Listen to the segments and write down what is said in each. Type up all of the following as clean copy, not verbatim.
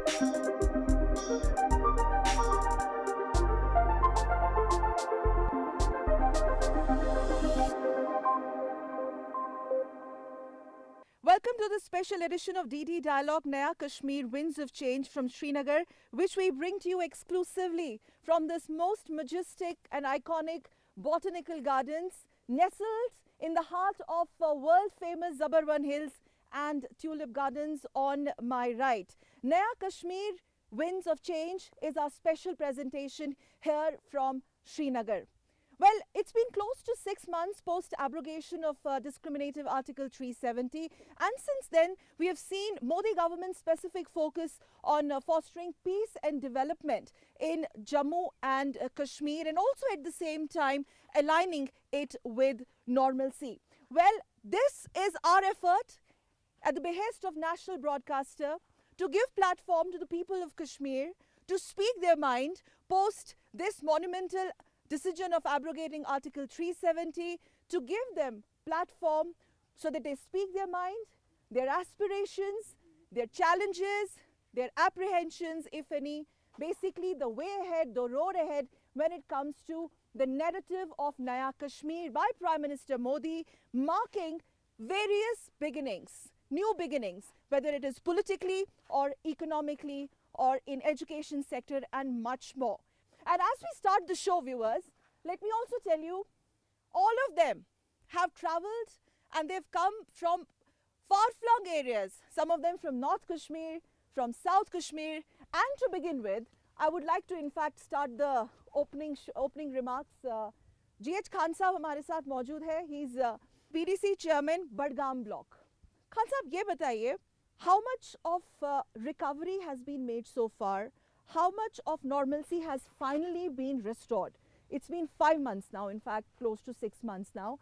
Welcome to the special edition of DD Dialogue Naya Kashmir Winds of Change from Srinagar, which we bring to you exclusively from this most majestic and iconic botanical gardens nestled in the heart of world-famous Zabarwan Hills and Tulip Gardens on my right. Naya Kashmir Winds of Change is our special presentation here from Srinagar. Well, it's been close to 6 months post-abrogation of discriminative Article 370, and since then we have seen Modi government's specific focus on fostering peace and development in Jammu and Kashmir, and also at the same time aligning it with normalcy. Well, this is our effort at the behest of national broadcaster to give platform to the people of Kashmir to speak their mind post this monumental decision of abrogating Article 370, to give them platform so that they speak their mind, their aspirations, their challenges, their apprehensions, if any, basically the way ahead, the road ahead when it comes to the narrative of Naya Kashmir by Prime Minister Modi, marking various beginnings, new beginnings, whether it is politically or economically or in education sector and much more. And as we start the show, viewers, let me also tell you, all of them have travelled and they've come from far-flung areas, some of them from North Kashmir, from South Kashmir, and to begin with, I would like to in fact start the opening remarks. G.H. Khan साहब हमारे साथ मौजूद है. He's BDC chairman, Badgam block. Khan साहब ये बताइए, how much of recovery has been made so far? How much of normalcy has finally been restored? It's been 5 months now, in fact, close to 6 months now.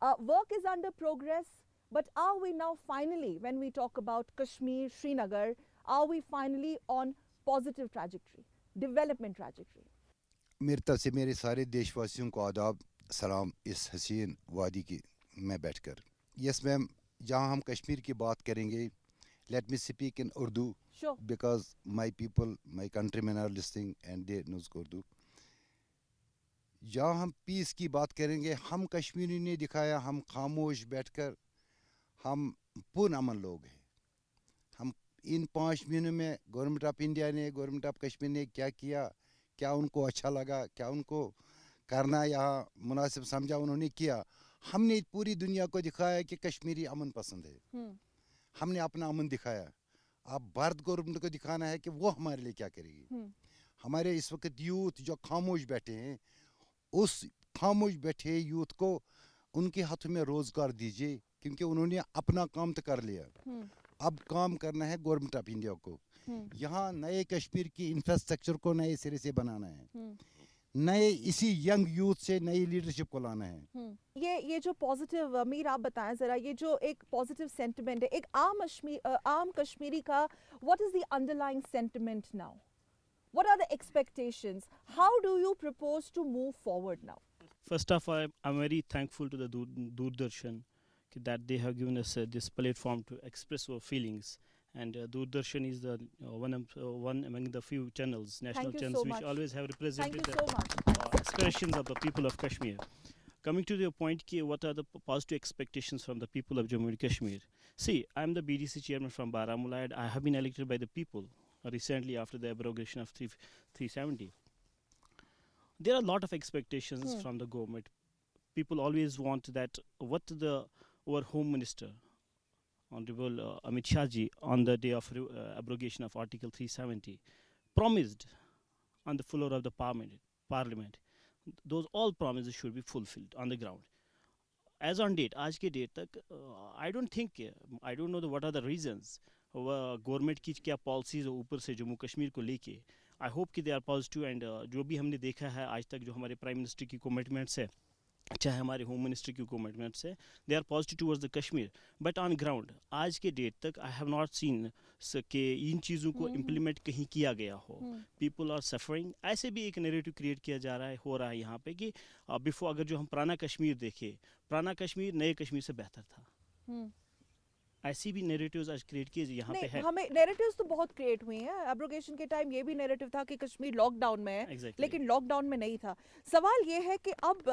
Work is under progress, but are we now finally, when we talk about Kashmir, Srinagar, are we finally on positive trajectory, development trajectory? मेरी तरफ से मेरे सारे देशवासियों को आदाब सलाम इस हसीन वादी की में बैठकर. यस मैम, जहाँ हम कश्मीर की बात करेंगे, let me speak in Urdu. Sure. Because my people, my countrymen are listening and they knows Urdu. जहाँ हम पीस की बात करेंगे, हम कश्मीरी ने दिखाया, हम खामोश बैठकर, हम पूर्ण अमन लोग हैं. हम इन 5 महीनों में गवर्नमेंट ऑफ इंडिया ने, गवर्नमेंट ऑफ कश्मीर ने क्या किया, क्या उनको अच्छा लगा, क्या उनको करना यहाँ मुनासिब समझा, उन्होंने किया. हमने पूरी दुनिया को दिखाया कि कश्मीरी अमन पसंद है. हमने अपना अमन दिखाया. अब भारत गवर्नमेंट को दिखाना है कि वो हमारे लिए क्या करेगी. हमारे इस वक्त यूथ जो खामोश बैठे हैं, उस खामोश बैठे यूथ को उनके हाथों में रोजगार दीजिए, क्योंकि उन्होंने अपना काम तो कर लिया. अब काम करना है गवर्नमेंट ऑफ इंडिया को. यहाँ नए कश्मीर की इंफ्रास्ट्रक्चर को नए सिरे से बनाना है. नए इसी यंग यूथ से नई लीडरशिप को लाना है. ये जो पॉजिटिव, मीर आप बताएं जरा, ये जो एक पॉजिटिव सेंटिमेंट है, एक आम कश्मीरी का, what is the underlying sentiment now? What are the expectations? How do you propose to move forward now? First of all, I'm very thankful to the Doordarshan that they have given us this platform to express our feelings. And Doordarshan is the one among the few channels, national channels, which always have represented the aspirations of the people of Kashmir. Coming to the point, what are the positive expectations from the people of Jammu and Kashmir? See, I'm the BDC chairman from Baramulla, and I have been elected by the people recently after the abrogation of 370. There are a lot of expectations from the government. People always want that what our Home Minister, Honorable Amit Shah ji, on the day of abrogation of Article 370, promised on the floor of the Parliament. Those all promises should be fulfilled on the ground. As on date, आज के date तक, I don't know what are the reasons. Government की क्या policies ऊपर से जम्मू कश्मीर को लेके, I hope कि दे आर पॉजिटिव. एंड जो भी हमने देखा है आज तक, जो हमारे प्राइम मिनिस्टर की कमिटमेंट्स है, चाहे हमारे होम मिनिस्टर की कमिटमेंट्स है, they are positive towards the Kashmir. But on ground आज के डेट तक आई हैव नॉट सीन कि इन चीज़ों को इम्प्लीमेंट कहीं किया गया हो. People are suffering. ऐसे भी एक नैरेटिव क्रिएट किया जा रहा है, हो रहा है यहाँ पे कि बिफोर, अगर जो हम पुराना कश्मीर देखें, पुराना कश्मीर नए कश्मीर से बेहतर था. ऐसी भी नैरेटिव्स आज क्रिएट किए यहाँ पे नहीं, है। हमें नैरेटिव्स तो बहुत क्रिएट हुई हैं। एब्रोगेशन के टाइम ये भी नैरेटिव था कि कश्मीर लॉकडाउन में है, Exactly. लेकिन लॉकडाउन में नहीं था। सवाल ये है कि अब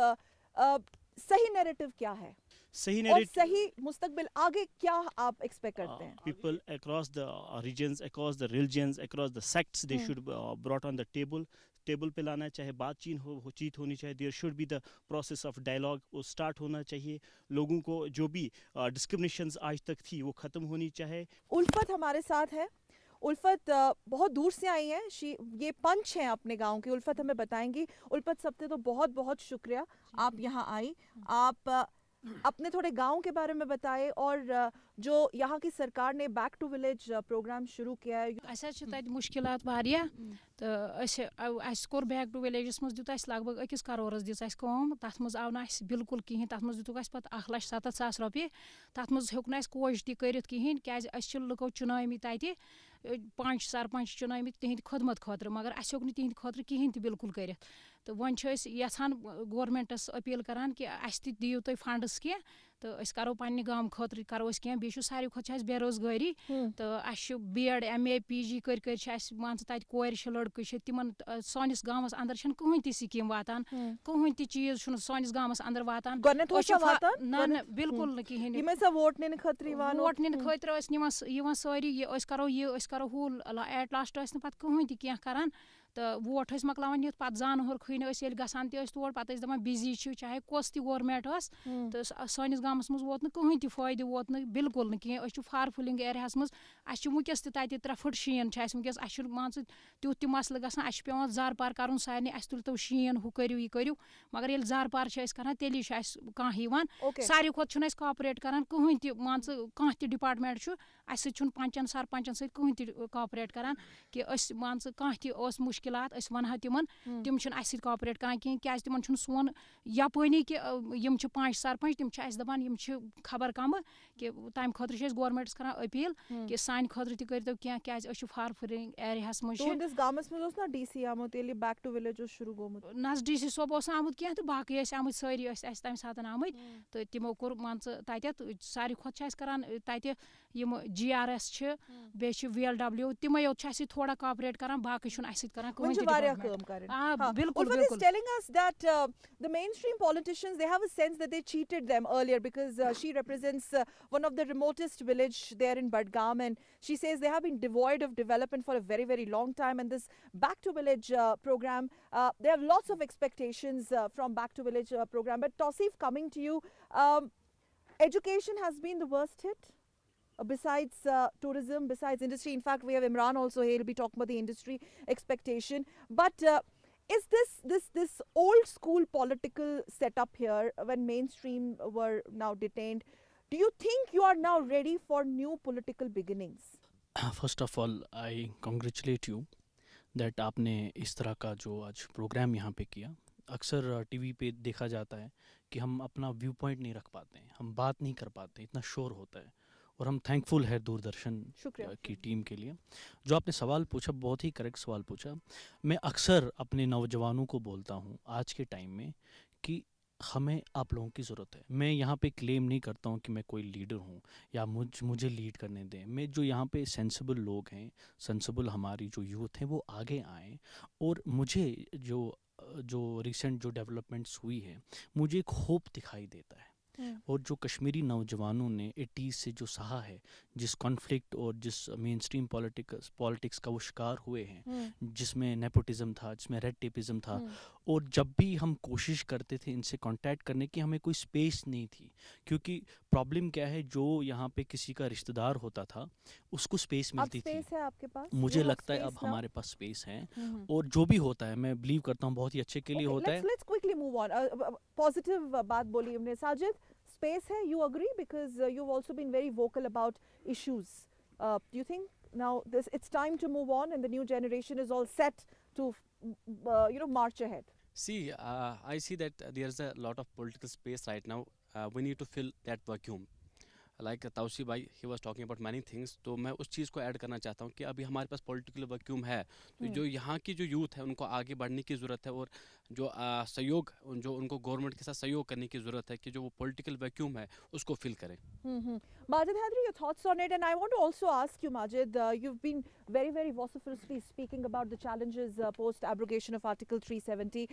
सही नैरेटिव क्या है सही और नैरेटिव सही मुस्तकबिल आगे क्या आप एक्सपेक्ट करते हैं? people across the regions, across the religions, across the sects, they should brought on the table पे लाना है, चाहे बातचीत होनी चाहिए। There should be the process of dialogue, वो स्टार्ट होना चाहिए। लोगों को जो भी डिस्क्रिमिनेशंस आज तक थी वो ख़त्म होनी चाहिए। उल्फत हमारे साथ है। उल्फत बहुत दूर से आई हैं, ये पंच हैं अपने गांव की। उल्फत हमें बताएंगी। उल्फत, सबसे तो बहुत बहुत शुक्रिया आप यहाँ आई। आप अपने थोड़े गांव के बारे में बताएं और जो यहाँ की सरकार ने बैक टू विलेज प्रोग्राम शुरू किया है। अस मुश्किलात वारिया तो अस कोर बैक टू विलेजस मज दित लगभग 1 करोड़स दिस तथ मज आव ना बिल्कुल कहें। तथ मज दितुक पे 1,70,000 रुपये। तथ मज हेक ना कोश ति करित कहें क्या लुको चुनावी तत पंच सरपंच चुनावी तिहद खदमत खतर, मगर अस हेक तिहद खतर कहें बिल्कुल कर। तो वन यहान गवर्नमेंटस अपील करान कि अस दियो तुम फंड्स कह तो अस करो पन्ने गांव खतर करो कह। बे सारे खुद बेरोजगारी तो अस BEd MA PG कर मान तत कोर लड़के तिमन सानिस गांवस अंदर कहें ति स्कीम वातान, कहें ति चीज सानिस गांवस अंदर वातान। ना बिल्कुल न कहें। वोट निन खतर वोट निन खतर सारी करो हू एट लास्ट पे कहें ति कह करान। तो वोट मकलावन नित पे जान हर खन गसान तौर पे दपान बिजी चाहे कस ति गवर्नमेंट तो सानिस गामस मज वोत कहें ति फायदे वोत बिल्कुल न कहें। फार फुलिंग एरियास मज वुकस तत 3 फुट शीन वुकस मान तुत त मसल गसान पे जार पार कर सारे तुल तो शीन हु करू यह करू। मगर ये जार पार कर तेली कह सारे खुद कॉपरेट करान कहें ति मान कह डिपार्टमेंट पंचन सरपंचन सत कहें ति कॉपरेट करान कि मान कह ति मुश्किलात वनह तिमन तिम कॉपरेट करान कहें। क्या तिमन सोन यपानी कि 5 सरपंच तिम दपान खबर कम कि तम खतर गवर्नमेंटस करान अपील कि सान खतर तु करो क्या फार फुलिंग एरियास मज गामस में ना DC आमुत बैक टू विलेज शुरू गोमुत ना DC सोब आमुत कह तो बाकी आमुत सारी तम सात आमुत तो तिमो कोर मान तत सारे खुद करान तत GRS बे VLW तिमे योत थोड़ा कॉपरेट करान बाकी करान बिल्कुल बिल्कुल telling us that the mainstream politicians, they have a sense that they cheated them earlier because she represents one of the remotest village there in Badgam, and she says they have been devoid of development for a very very long time, and this back to village program, they have lots of expectations from back to village program. But Tausif, coming to you, education has been the worst hit. Besides tourism, besides industry. In fact, we have Imran also here. He'll be talking about the industry expectation. But is this old school political setup here when mainstream were now detained? Do you think you are now ready for new political beginnings? First of all, I congratulate you that आपने इस तरह का जो आज programme यहाँ पे किया। अक्सर टीवी पे देखा जाता है कि हम अपना व्यू पॉइंट नहीं रख पाते हैं, हम बात नहीं कर पाते, इतना शोर होता है। और हम थैंकफुल है दूरदर्शन की टीम के लिए। जो आपने सवाल पूछा बहुत ही करेक्ट सवाल पूछा। मैं अक्सर अपने नौजवानों को बोलता हूँ आज के टाइम में कि हमें आप लोगों की ज़रूरत है। मैं यहाँ पे क्लेम नहीं करता हूँ कि मैं कोई लीडर हूँ या मुझे लीड करने दें। मैं जो यहाँ पे सेंसिबल लोग हैं, सेंसिबल हमारी जो यूथ हैं वो आगे आएँ। और मुझे जो रिसेंट जो डेवलपमेंट्स हुई है मुझे एक होप दिखाई देता है। और जो कश्मीरी नौजवानों ने 80s से जो सहा है, जिस कॉन्फ्लिक्ट और जिस मेन स्ट्रीम पॉलिटिक्स का वो शिकार हुए हैं, जिसमें नेपोटिज्म था, जिसमें रेड टेपिज्म था, और जब भी हम कोशिश करते थे इनसे कांटेक्ट करने की, हमें कोई स्पेस नहीं थी। क्योंकि प्रॉब्लम क्या है, जो यहाँ पे किसी का रिश्तेदार होता था उसको स्पेस मिलती थी। है आपके पास? मुझे लगता है अब हमारे पास स्पेस है। और जो भी होता है मैं बिलीव करता हूँ बहुत ही अच्छे के लिए होता है। Let's quickly move on. Positive बात बोली हमने। साजिद, space है, you agree, because you've also been very vocal about issues. Do you think now it's time to move on and the new generation is all set to march ahead? See, I see that there's a lot of political space right now. We need to fill that vacuum. Like ताउसी भाई he was talking about many things, तो मैं उस चीज़ को add करना चाहता हूँ कि अभी हमारे पास पॉलिटिकल वैक्यूम है, तो जो यहाँ की जो यूथ है उनको आगे बढ़ने की ज़रूरत है, और जो सहयोग, जो उनको गवर्नमेंट के साथ सहयोग करने की ज़रूरत है कि जो वो पॉलिटिकल वैक्यूम है उसको फिल करें. Majid Hadri, your thoughts on it, and I want to also ask you, Majid, you've been very, very vociferously speaking about the challenges post abrogation of Article 370.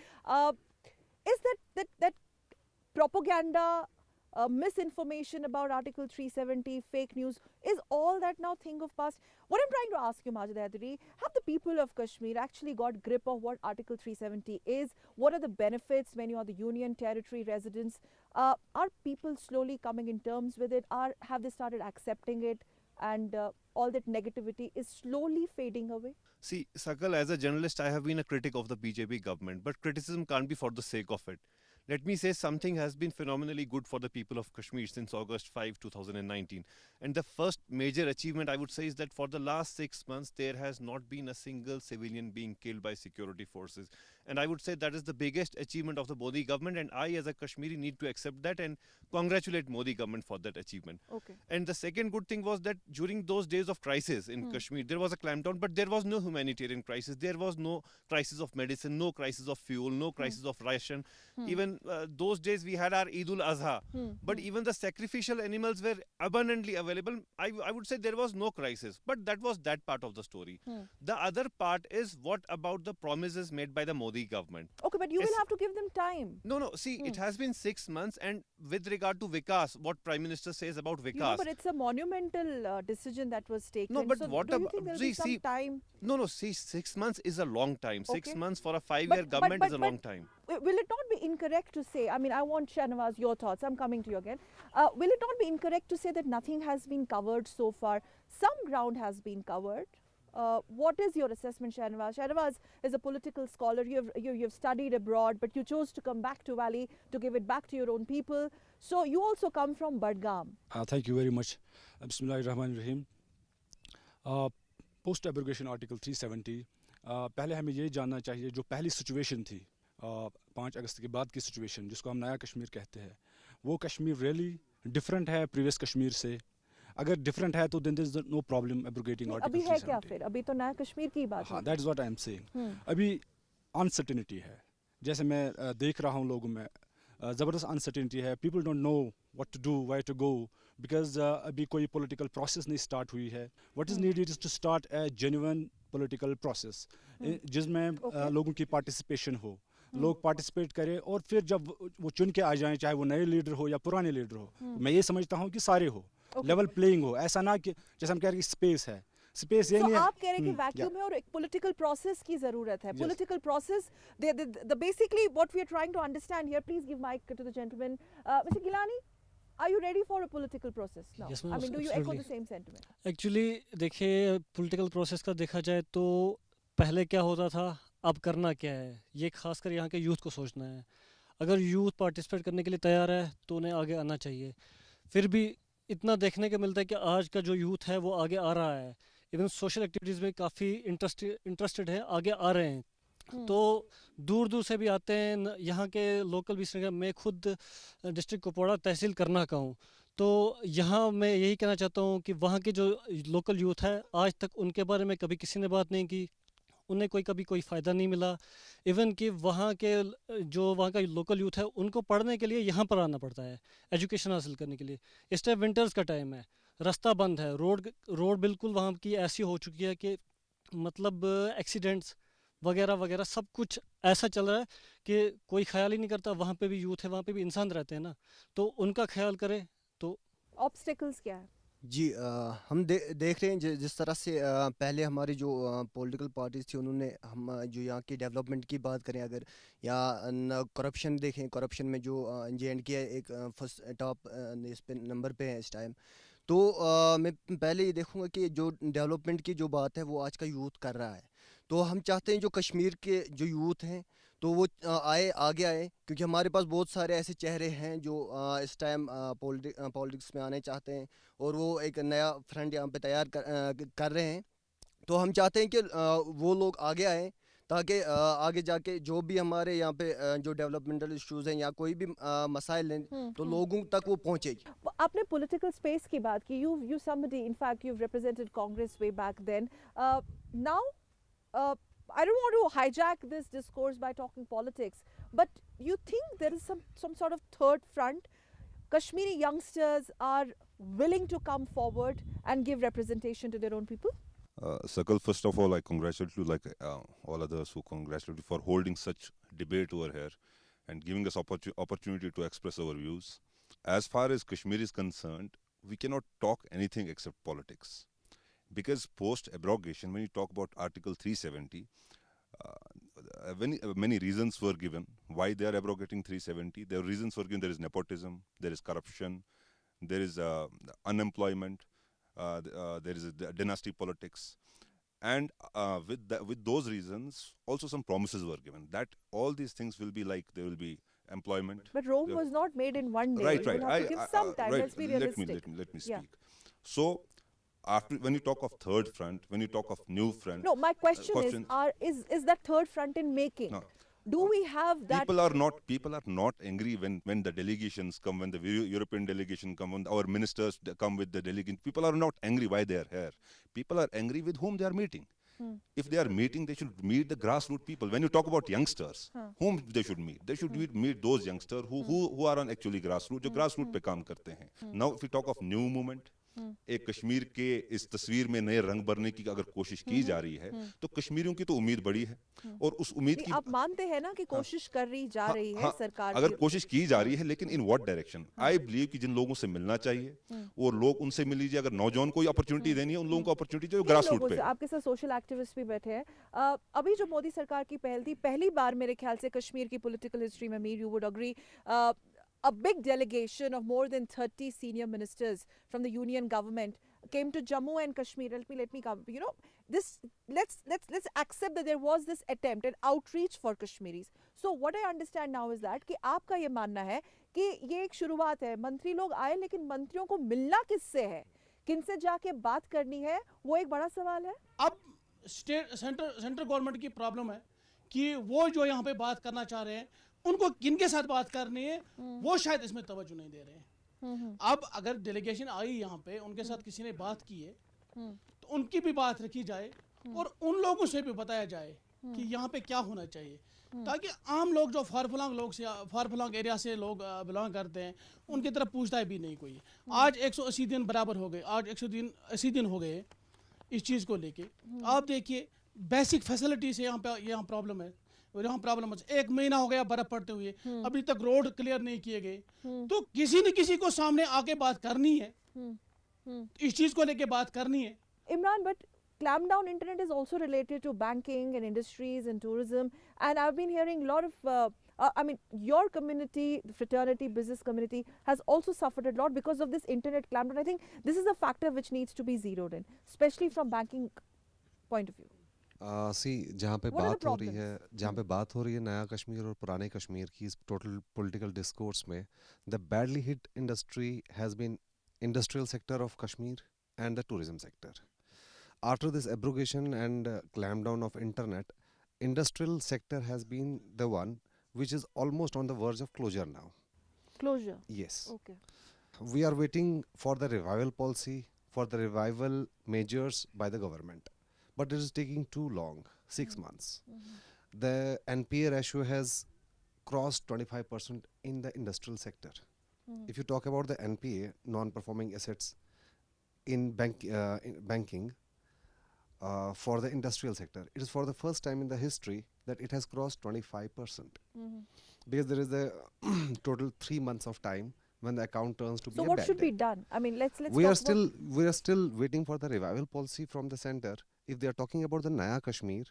Is that propaganda, misinformation about Article 370, fake news, is all that now thing of past? What I'm trying to ask you, Majid Hadri, have the people of Kashmir actually got grip of what Article 370 is? What are the benefits when you are the Union Territory residents? Are people slowly coming in terms with it? Have they started accepting it? And all that negativity is slowly fading away? See, Sakal, as a journalist, I have been a critic of the BJP government, but criticism can't be for the sake of it. Let me say something has been phenomenally good for the people of Kashmir since August 5, 2019. And the first major achievement I would say is that for the last 6 months, there has not been a single civilian being killed by security forces. And I would say that is the biggest achievement of the Modi government. And I, as a Kashmiri, need to accept that and congratulate Modi government for that achievement. Okay. And the second good thing was that during those days of crisis in Kashmir, there was a clampdown, but there was no humanitarian crisis. There was no crisis of medicine, no crisis of fuel, no crisis of ration. Even those days we had our Eid ul-Azha, but even the sacrificial animals were abundantly available. I would say there was no crisis, but that was that part of the story. The other part is what about the promises made by the Modi government? Okay, but you will Yes. have to give them time. No, see, it has been 6 months, and with regard to Vikas, what Prime Minister says about You know, Vikas. but it's a monumental decision that was taken. No, but so what do you about- think there'll be some see, time? No, see, 6 months is a long time. 6 Okay. months for a 5-year government is a long time. Will it not be incorrect to say, I mean, I want Shahnawaz, your thoughts, I'm coming to you again. Will it not be incorrect to say that nothing has been covered so far? Some ground has been covered. What is your assessment, Shahnawaz? Shahnawaz is a political scholar. You've studied abroad, but you chose to come back to Valley to give it back to your own people. So you also come from Badgam. Thank you very much. Bismillahirrahmanirrahim. Post abrogation article 370, पहले हमें ये जानना चाहिए जो पहली situation थी 5 अगस्त के बाद की सिचुएशन जिसको हम नया कश्मीर कहते हैं, वो कश्मीर रियली डिफरेंट है प्रीवियस कश्मीर से? अगर डिफरेंट है तो then there is no problem abrogating article अभी 370. है क्या फिर? अभी तो नया कश्मीर की बात हाँ, है। That is what I am saying. अभी अनसर्टेनिटी है, जैसे मैं देख रहा हूँ लोगों में ज़बरदस्त अनसर्टेनिटी है. People don't know what to do, where to go, because अभी कोई पॉलिटिकल प्रोसेस नहीं स्टार्ट हुई है. What is needed is to start a genuine political process जिसमें लोगों की पार्टिसिपेशन हो, लोग पार्टिसिपेट करें, और फिर जब वो चुन के आ जाएं, चाहे वो नए लीडर हो या पुराने लीडर हो, मैं ये समझता हूँ कि सारे हो, लेवल प्लेइंग हो. ऐसा ना कि जैसे हम कह रहे हैं स्पेस है, स्पेस ये So नहीं है. आप कह रहे हैं कि वैक्यूम है और एक पॉलिटिकल प्रोसेस की जरूरत है. Political process, the basically what we are trying to understand here, please give mic to the gentleman. Mr. Gilani, are you ready for a political process now? Yes, ma'am, I mean, do you echo absolutely. the same sentiment? Actually देखिए, political process का देखा जाए तो पहले क्या होता था, अब करना क्या है, ये खासकर यहाँ के यूथ को सोचना है. अगर यूथ पार्टिसिपेट करने के लिए तैयार है तो उन्हें आगे आना चाहिए. फिर भी इतना देखने को मिलता है कि आज का जो यूथ है वो आगे आ रहा है, इवन सोशल एक्टिविटीज़ में काफ़ी इंटरेस्टेड है, आगे आ रहे हैं. तो दूर दूर से भी आते हैं. यहाँ के लोकल भी, मैं खुद डिस्ट्रिक्ट कुपवाड़ा तहसील करना का हूँ, तो यहाँ मैं यही कहना चाहता हूँ कि वहाँ के जो लोकल यूथ है, आज तक उनके बारे में कभी किसी ने बात नहीं की, उन्हें कभी कोई फ़ायदा नहीं मिला. इवन कि वहाँ का लोकल यूथ है, उनको पढ़ने के लिए यहाँ पर आना पड़ता है, एजुकेशन हासिल करने के लिए. इस टाइम विंटर्स का टाइम है, रास्ता बंद है, रोड बिल्कुल वहाँ की ऐसी हो चुकी है कि मतलब एक्सीडेंट्स वगैरह वगैरह सब कुछ ऐसा चल रहा है कि कोई ख्याल ही नहीं करता. वहाँ पे भी यूथ है, वहाँ पे भी इंसान रहते हैं ना, तो उनका ख्याल करें. तो Obstacles क्या है? जी, हम देख रहे हैं जिस तरह से पहले हमारी जो पॉलिटिकल पार्टीज थी, उन्होंने हम जो यहाँ की डेवलपमेंट की बात करें, अगर या करप्शन देखें, करप्शन में जो J&K एक फर्स्ट टॉप इस पे नंबर पे है इस टाइम. तो मैं पहले ये देखूँगा कि जो डेवलपमेंट की जो बात है वो आज का यूथ कर रहा है. तो हम चाहते हैं जो कश्मीर के जो यूथ हैं तो वो आगे आए, क्योंकि हमारे पास बहुत सारे ऐसे चेहरे हैं जो इस टाइम पॉलिटिक्स में आने चाहते हैं, और वो एक नया फ्रंट यहाँ पे तैयार कर रहे हैं. तो हम चाहते हैं कि वो लोग आगे आएँ ताकि आगे जाके जो भी हमारे यहाँ पे जो डेवलपमेंटल इश्यूज हैं या कोई भी मसाइल हैं तो लोगों तक वो पहुँचे। आपने political space की बात की. You somebody, in fact, you've represented Congress way back then. Now, I don't want to hijack this discourse by talking politics, but you think there is some sort of third front? Kashmiri youngsters are willing to come forward and give representation to their own people? Sakal, first of all, I congratulate you, like all others who congratulate you for holding such debate over here and giving us opportunity to express our views. As far as Kashmir is concerned, we cannot talk anything except politics. Because post-abrogation, when you talk about Article 370, many reasons were given why they are abrogating 370. The reasons were given: there is nepotism, there is corruption, there is unemployment, there is dynasty politics. And with those reasons, also some promises were given that all these things will be like, there will be employment. But Rome was not made in one day. Right, You right. will have to give some time. Right. Let's be realistic. Let me speak. Yeah. So, when you talk of third front, when you talk of new front, No, my question is that third front in making? No. Do we have that? people are not angry when the delegations come, when the European delegation come, when our ministers come with the delegation. People are not angry why they are here. People are angry with whom they are meeting. If they are meeting, they should meet the grassroots people. When you talk about youngsters, whom they should meet? They should meet those youngsters who are on actually grassroots, जो grassroots पे काम करते हैं. Now, if we talk of new movement, एक कश्मीर के इस तस्वीर में नए रंग भरने की अगर कोशिश की जा रही है, तो कश्मीरियों की तो उम्मीद बड़ी है, और उस उम्मीद की आप मानते हैं ना कि कोशिश कर रही जा रही है सरकार अगर की? कोशिश की जा रही है, लेकिन in what direction? I believe कि जिन लोगों से मिलना चाहिए और लोग उनसे मिल लीजिए. अगर नौजवान कोई अपॉर्चुनिटी देनी है, उन लोगों को अपॉर्चुनिटी जो किन ग्रासरूट लोगों पे से? आपके साथ सोशल एक्टिविस्ट भी बैठे हैं. अभी जो मोदी सरकार की पहल थी, पहली बार मेरे ख्याल से कश्मीर की पॉलिटिकल हिस्ट्री में, Mir, you would agree, a big delegation of more than 30 senior ministers from the union government came to Jammu and Kashmir. Let me come. You know, this. Let's accept that there was this attempt and outreach for Kashmiris. So what I understand now is that कि आपका ये मानना है कि ये एक शुरुआत है. मंत्री लोग आए, लेकिन मंत्रियों को मिलना किससे है, किनसे जाके बात करनी है, वो एक बड़ा सवाल है. अब सेंट्रल गवर्नमेंट की प्रॉब्लम है कि वो जो यहाँ पे बात करना चाह रहे हैं, उनको किनके साथ बात करनी है, वो शायद इसमें तवज्जो नहीं दे रहे हैं. अब अगर डेलीगेशन आई यहाँ पे, उनके साथ किसी ने बात की है, तो उनकी भी बात रखी जाए और उन लोगों से भी बताया जाए कि यहाँ पे क्या होना चाहिए, ताकि आम लोग जो फारफलंग एरिया से लोग बिलोंग करते हैं, उनकी तरफ पूछता है भी नहीं कोई. आज 180 दिन बराबर हो गए, आज 180 दिन हो गए इस चीज़ को लेके. आप देखिए, बेसिक फैसिलिटी से यहाँ प्रॉब्लम है. यहाँ प्रॉब्लम है, 1 महीना हो गया बर्फ पड़ते हुए, अभी तक रोड क्लियर नहीं किए गए. तो किसी न किसी को सामने आके बात करनी है, इस चीज को लेके बात करनी है. Imran, but clampdown internet is also related to banking and industries and tourism, and I've been hearing a lot of I mean, your community, the fraternity, business community has also suffered a lot because of this internet clampdown. I think this is a factor which needs to be zeroed in, especially from banking point of view. जहाँ पे What are the बात हो रही problems? है, जहाँ पे बात हो रही है नया कश्मीर और पुराने कश्मीर की इस टोटल पॉलिटिकल डिस्कोर्स में, the badly hit industry has been industrial sector of Kashmir and the tourism sector. After this abrogation and clampdown of internet, industrial sector has been the one which is almost on the verge of closure now. Closure. Yes. Okay. We are waiting for the revival policy, for the revival measures by the government. But it is taking too long, 6 months. The NPA ratio has crossed 25% in the industrial sector. If you talk about the NPA, non-performing assets in banking, for the industrial sector, it is for the first time in the history that it has crossed 25%. Because there is a total 3 months of time when the account turns to be So a what bad should be debt. done? I mean, let's we are talk about- still waiting for the revival policy from the center. If they are talking about the Naya Kashmir,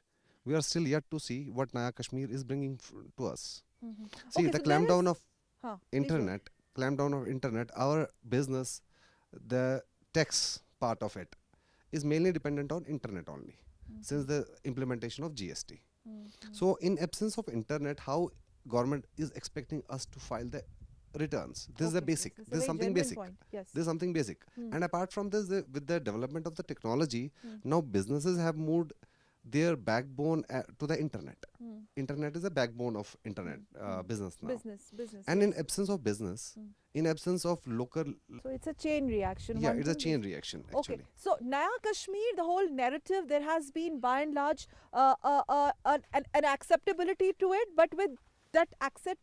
we are still yet to see what Naya Kashmir is bringing to us. See, Okay, the so there clampdown is- of Huh, please go. internet, our business, the tax part of it is mainly dependent on internet only since the implementation of GST. So in absence of internet, how government is expecting us to file the returns? This is the Okay, basic. this is a This is very something genuine basic. point, yes. This is something basic. And apart from this, with the development of the technology, now businesses have moved their backbone to the internet. Internet is a backbone of internet business now. Business. And yes. in absence of business, in absence of local, So it's a chain reaction. yeah, one it's a thing chain is- reaction actually. Okay, so Naya Kashmir, the whole narrative, there has been by and large an acceptability to it, but with that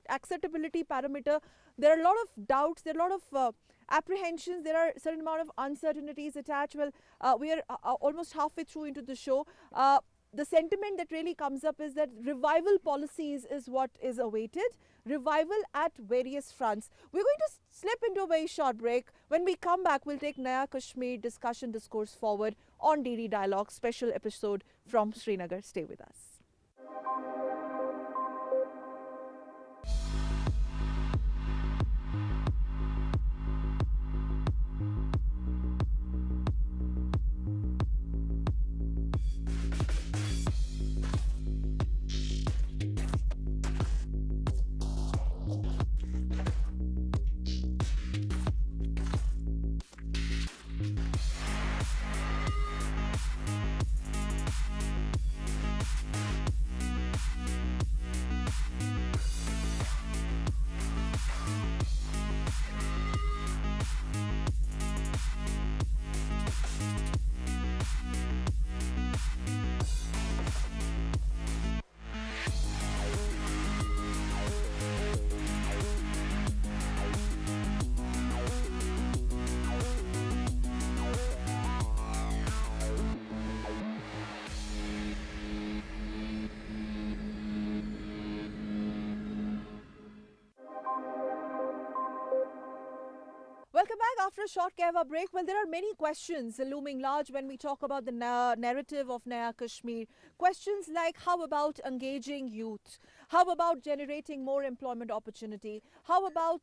acceptability parameter, there are a lot of doubts, there are a lot of apprehensions, there are a certain amount of uncertainties attached. Well, we are almost halfway through into the show. The sentiment that really comes up is that revival policies is what is awaited. Revival at various fronts. We're going to slip into a very short break. When we come back, we'll take Naya Kashmir discussion discourse forward on DD Dialogue, special episode from Srinagar. Stay with us. Welcome back after a short Keva break. Well, there are many questions looming large when we talk about the narrative of Naya Kashmir. Questions like how about engaging youth? How about generating more employment opportunity? How about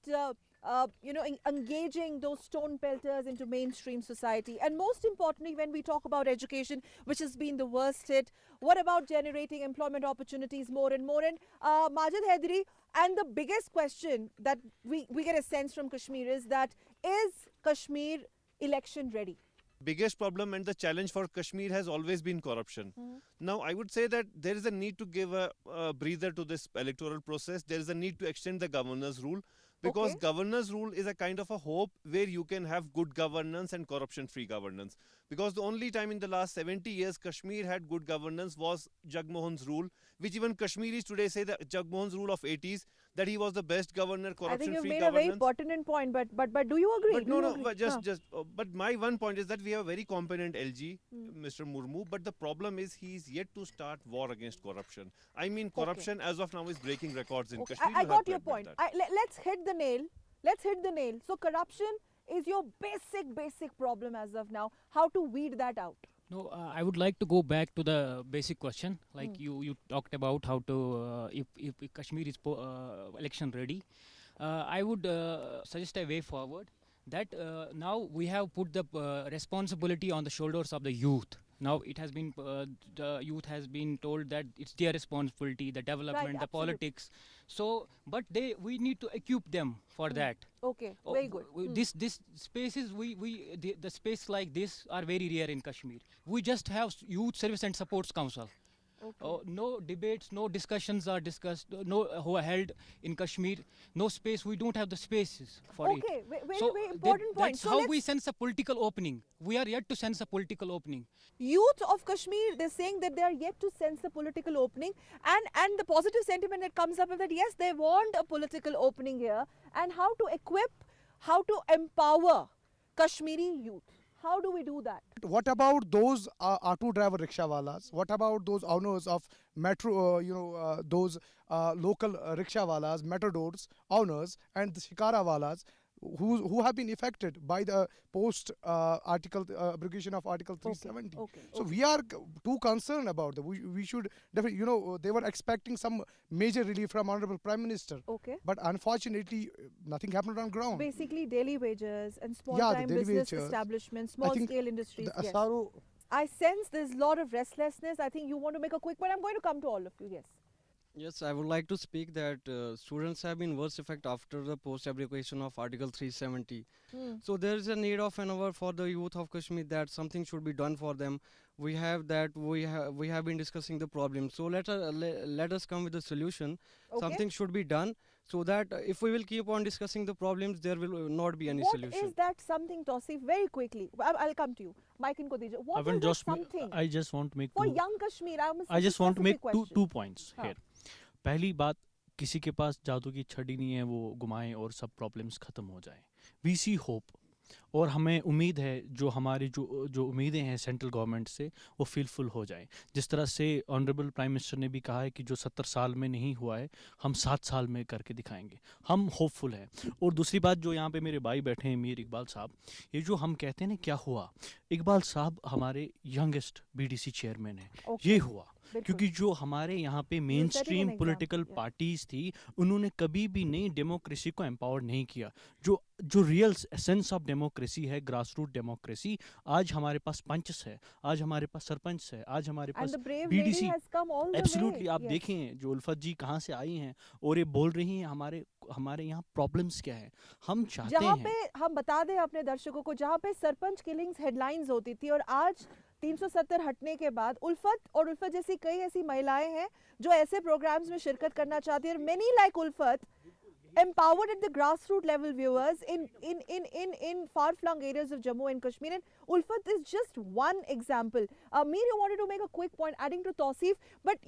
engaging those stone pelters into mainstream society? And most importantly, when we talk about education, which has been the worst hit, what about generating employment opportunities more and more? And Majid Hedri, and the biggest question that we get a sense from Kashmir is that, is Kashmir election ready? Biggest problem and the challenge for Kashmir has always been corruption. Now, I would say that there is a need to give a breather to this electoral process. There is a need to extend the governor's rule, because governor's rule is a kind of a hope where you can have good governance and corruption-free governance. Because the only time in the last 70 years Kashmir had good governance was Jagmohan's rule, which even Kashmiris today say that Jagmohan's rule of 80s, that he was the best governor, I think you've corruption-free made a very governance. pertinent point, but do you agree? But Do you no, agree? but but my one point is that we have a very competent LG, Mr. Murmu, but the problem is he's yet to start war against corruption. I mean, corruption as of now is breaking records in Okay, Kashmir. I You have got to your admit point. that. Let's hit the nail. Let's hit the nail. So corruption is your basic problem as of now. How to weed that out? No, I would like to go back to the basic question. Like you talked about how to, if Kashmir is election ready, I would suggest a way forward. That now we have put the responsibility on the shoulders of the youth. Now it has been, the youth has been told that it's their responsibility, the development, the absolutely. politics. So, but we need to equip them for that. Okay, Oh, very good. This spaces the space like this are very rare in Kashmir. We just have youth service and supports council. No debates, no discussions are discussed, who are held in Kashmir. No space. We don't have the spaces for it. Okay, very So important point. that's So how we let's- sense a political opening. We are yet to sense a political opening. Youth of Kashmir, they're saying that they are yet to sense the political opening, and the positive sentiment that comes up is that yes, they want a political opening here, and how to equip, how to empower Kashmiri youth. How do we do that? What about those auto driver rickshawalas? What about those owners of metro, those local rickshawalas, matadors owners, and the shikarawalas who have been affected by the post abrogation of Article 370? So we are too concerned about that. We should definitely, they were expecting some major relief from Honorable Prime Minister. Okay. But unfortunately, nothing happened on ground. Basically, daily wages and Yeah, the small-time daily business wages. establishments, I think small-scale industries. the Yes. SRO I sense there's a lot of restlessness. I think you want to make a quick point. I'm going to come to all of you. Yes. Yes, I would like to speak that students have been worse affected after the post-abrogation of Article 370. So there is a need of an hour for the youth of Kashmir that something should be done for them. we have that we have been discussing the problem. So let us come with a solution. Okay. Something should be done so that if we will keep on discussing the problems, there will not be any What solution. is that something, Tausif? Very quickly. I'll come to you. Mike इनको दीजिए. What is that something I just want to make for two, young Kashmir? I just want to make two two points हाँ. here. पहली बात, किसी के पास जादू की छड़ी नहीं है वो घुमाएं और सब प्रॉब्लम्स ख़त्म हो जाएं. We see hope. और हमें उम्मीद है जो हमारी जो उम्मीदें हैं सेंट्रल गवर्नमेंट से वो फुलफिल हो जाएं. जिस तरह से ऑनरेबल प्राइम मिनिस्टर ने भी कहा है कि जो 70 साल में नहीं हुआ है हम 7 साल में करके दिखाएंगे. हम होपफुल हैं. और दूसरी बात, जो यहाँ पे मेरे भाई बैठे हैं मीर इकबाल साहब, ये जो हम कहते हैं ना क्या हुआ, इकबाल साहब हमारे यंगेस्ट बीडीसी चेयरमैन हैं. ये हुआ क्योंकि जो हमारे यहाँ पे मेन स्ट्रीम पॉलिटिकल पार्टीज थी उन्होंने कभी भी नई डेमोक्रेसी को एम्पावर नहीं किया. जो रियल एसेंस ऑफ डेमोक्रेसी है, ग्रास रूट डेमोक्रेसी, आज हमारे पास पंचस है, आज हमारे पास सरपंच है, आज हमारे पास बीडीसी. एब्सोल्युटली. आप देखें जो उल्फत जी कहाँ से आई हैं और ये बोल रही हैं हमारे यहाँ प्रॉब्लम्स क्या है. हम चाहते हैं, जहाँ पे हम बता दें अपने दर्शकों को, जहाँ पे सरपंच किलिंग्स हेडलाइंस होती थी और आज 370 हटने के बाद उल्फत जैसी कई ऐसी महिलाएं हैं जो ऐसे प्रोग्राम्स में शिरकत करना चाहती है. और many like Ulfat empowered at the grassroots level, viewers, in far-flung areas of Jammu and Kashmir. And Ulfat is just one example. Mir, you wanted to make a quick point adding to Tausif, but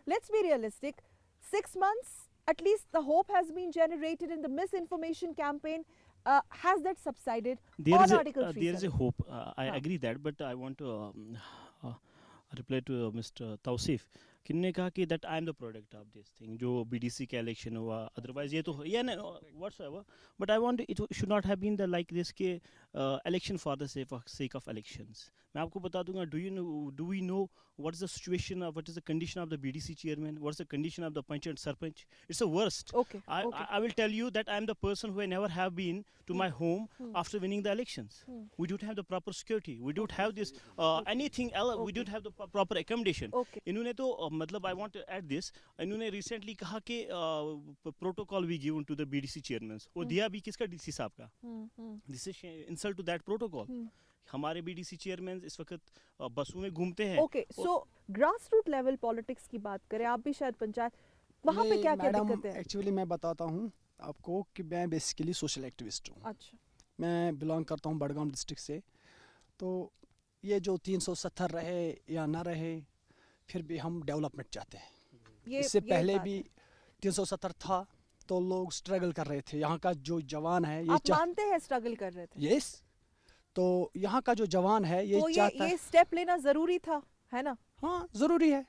let's be realistic. 6 months, at least the hope has been generated in the misinformation campaign. Has that subsided on Article 3? There is a hope. I agree that, but I want to reply to Mr. Tausif. किन्ने कहा कि that I am the product of this thing, जो BDC का election हुआ, otherwise ये तो whatsoever, but I want it should not have been the like this के election for the sake of elections. मैं आपको बता दूंगा, do we know what is the situation of, what is the condition of the BDC chairman, what is the condition of the panch and sarpanch? It's the worst. Okay. I will tell you that I am the person who I never have been to my home after winning the elections. We don't have the proper security, we don't have this anything else, we don't have the proper accommodation. इन्होंने तो मतलब I want to add this, इन्होंने recently कहा कि protocol we given to the BDC chairmen, वो दिया भी किसका DC साहब का. This is insult to that protocol. हमारे BDC chairmen इस वक्त बसों में घूमते हैं. Okay, so grassroots level politics की बात करें, आप भी शायद पंचायत, वहाँ पे क्या क्या दिक्कतें हैं? एक्चुअली मैं बताता हूँ आपको कि मैं बेसिकली सोशल एक्टिविस्ट हूँ. अच्छा. मैं बिलोंग करता हूँ बडगाम डिस्ट्रिक्ट से. तो ये जो 370 रहे या ना रहे, फिर भी हम डेवलपमेंट चाहते हैं. इससे पहले भी 370 था तो लोग स्ट्रगल कर रहे थे. यहाँ का जो जवान है ये आप मानते हैं स्ट्रगल कर रहे थे? यस. तो यहाँ का जो जवान है ये चाहता है, ये स्टेप लेना जरूरी था, है ना? हाँ जरूरी है,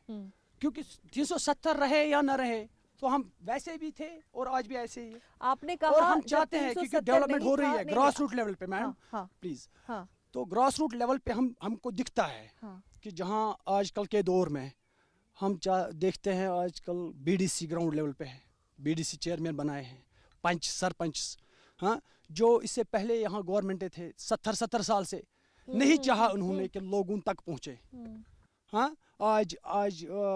क्योंकि 370 रहे या ना रहे तो हम वैसे भी थे और आज भी ऐसे ही है. आपने कहा और हम चाहते हैं क्योंकि डेवलपमेंट हो रही है ग्रास रूट लेवल पे. मैडम प्लीज, तो ग्रास रूट लेवल पे हमको दिखता है कि जहाँ आजकल के दौर में हम देखते हैं आजकल बीडीसी ग्राउंड लेवल पे है, बीडीसी चेयरमैन बनाए हैं, पंच सरपंच. हाँ, जो इससे पहले यहाँ गवर्नमेंट थे 70 साल से नहीं चाहा उन्होंने कि लोगों तक पहुँचे. हाँ, आज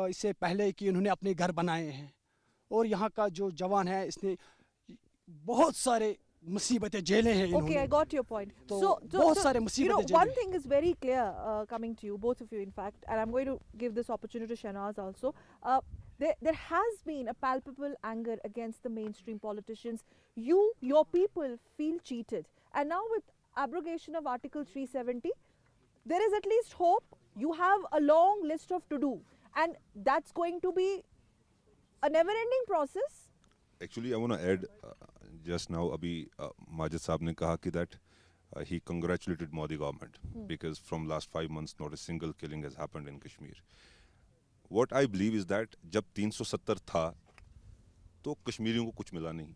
इससे पहले कि उन्होंने अपने घर बनाए हैं. और यहाँ का जो जवान है इसने बहुत सारे मुसीबतें झेले हैं इन्होंने. Okay, I got your point. So बहुत सारे मुसीबतें झेले. One thing is very clear coming to you, both of you in fact, and I'm going to give this opportunity to Shahnaz also. There has been a palpable anger against the mainstream politicians. Your people feel cheated. And now with abrogation of Article 370, there is at least hope. You have a long list of to-do. And that's going to be a never-ending process. Actually, I want to add, just now, Abhi Majid Saab ne kaha ki that he congratulated Modi government because from last 5 months, not a single killing has happened in Kashmir. What I believe is that जब 370 था तो कश्मीरियों को कुछ मिला नहीं.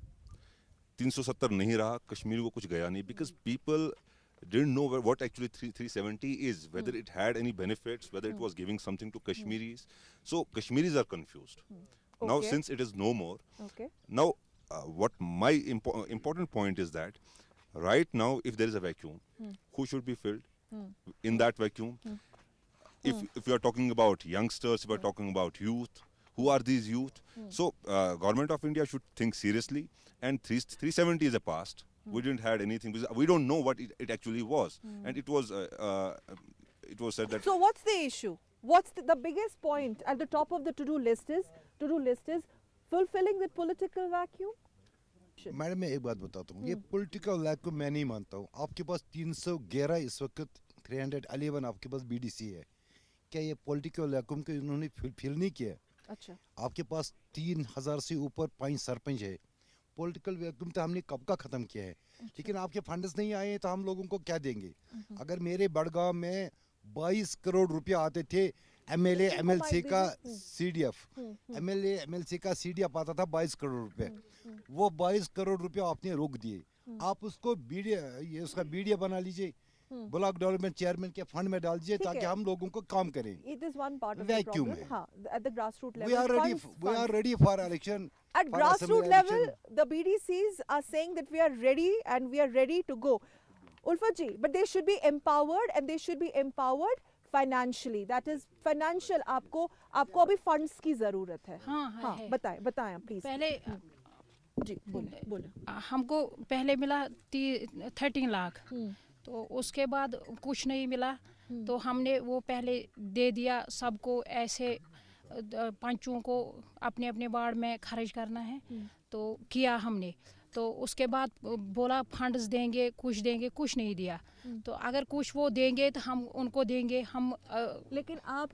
370 नहीं रहा, कश्मीरियों को कुछ गया नहीं, because people didn't know what actually 370 is, whether it had any benefits, whether it was giving something to Kashmiris. So Kashmiris are confused. Now since it is no more, now what my important point is that right now if there is a vacuum, who should be filled in that vacuum? If you are talking about youngsters, if you are talking about youth, who are these youth? So government of India should think seriously, and 370 is a past. We didn't had anything because we don't know what it actually was, and it was it was said that So what's the issue? What's the biggest point at the top of the to-do list is fulfilling the political vacuum? Madam मैं एक बात बताता हूँ, ये political vacuum मैं नहीं मानता हूँ। आपके पास 311 इस वक्त 311 आपके पास BDC है, क्या ये पॉलिटिकल वैक्यूम को इन्होंने फिल नहीं किया? अच्छा, आपके पास 3000 से ऊपर 5 सरपंच है, पॉलिटिकल वैक्यूम तो हमने कब का ख़त्म किया है। लेकिन आपके फंड्स नहीं आए तो हम लोगों को क्या देंगे? अगर मेरे बड़गांव में 22 करोड़ रुपया आते थे, MLA MLC का CDF, MLA MLC का CDF आता था 22 करोड़ रुपए, वो 22 करोड़ रुपया आपने रोक दिए। आप उसको उसका BDA बना लीजिए, ब्लॉक डेवलपमेंट चेयरमैन के फंड में डाल दीजिए, ताकि हम लोगों को काम करें। It is one part of Vacuum the problem. हाँ, at the grassroots level. We are ready for election. At for grassroots assembly level, election. the BDCs are saying that we are ready and we are ready to go. Ulfat ji, but they should be empowered and they should be empowered financially. That is financial. आपको अभी funds की ज़रूरत है। हाँ, है। बताएं please. पहले जी बोले। हमको पहले मिला 13 लाख, तो उसके बाद कुछ नहीं मिला, तो हमने वो पहले दे दिया सबको, ऐसे पंचों को अपने अपने वार्ड में खर्च करना है, तो किया हमने। तो उसके बाद बोला फंड्स देंगे, कुछ नहीं दिया। तो अगर कुछ वो देंगे तो हम उनको देंगे। हम लेकिन आप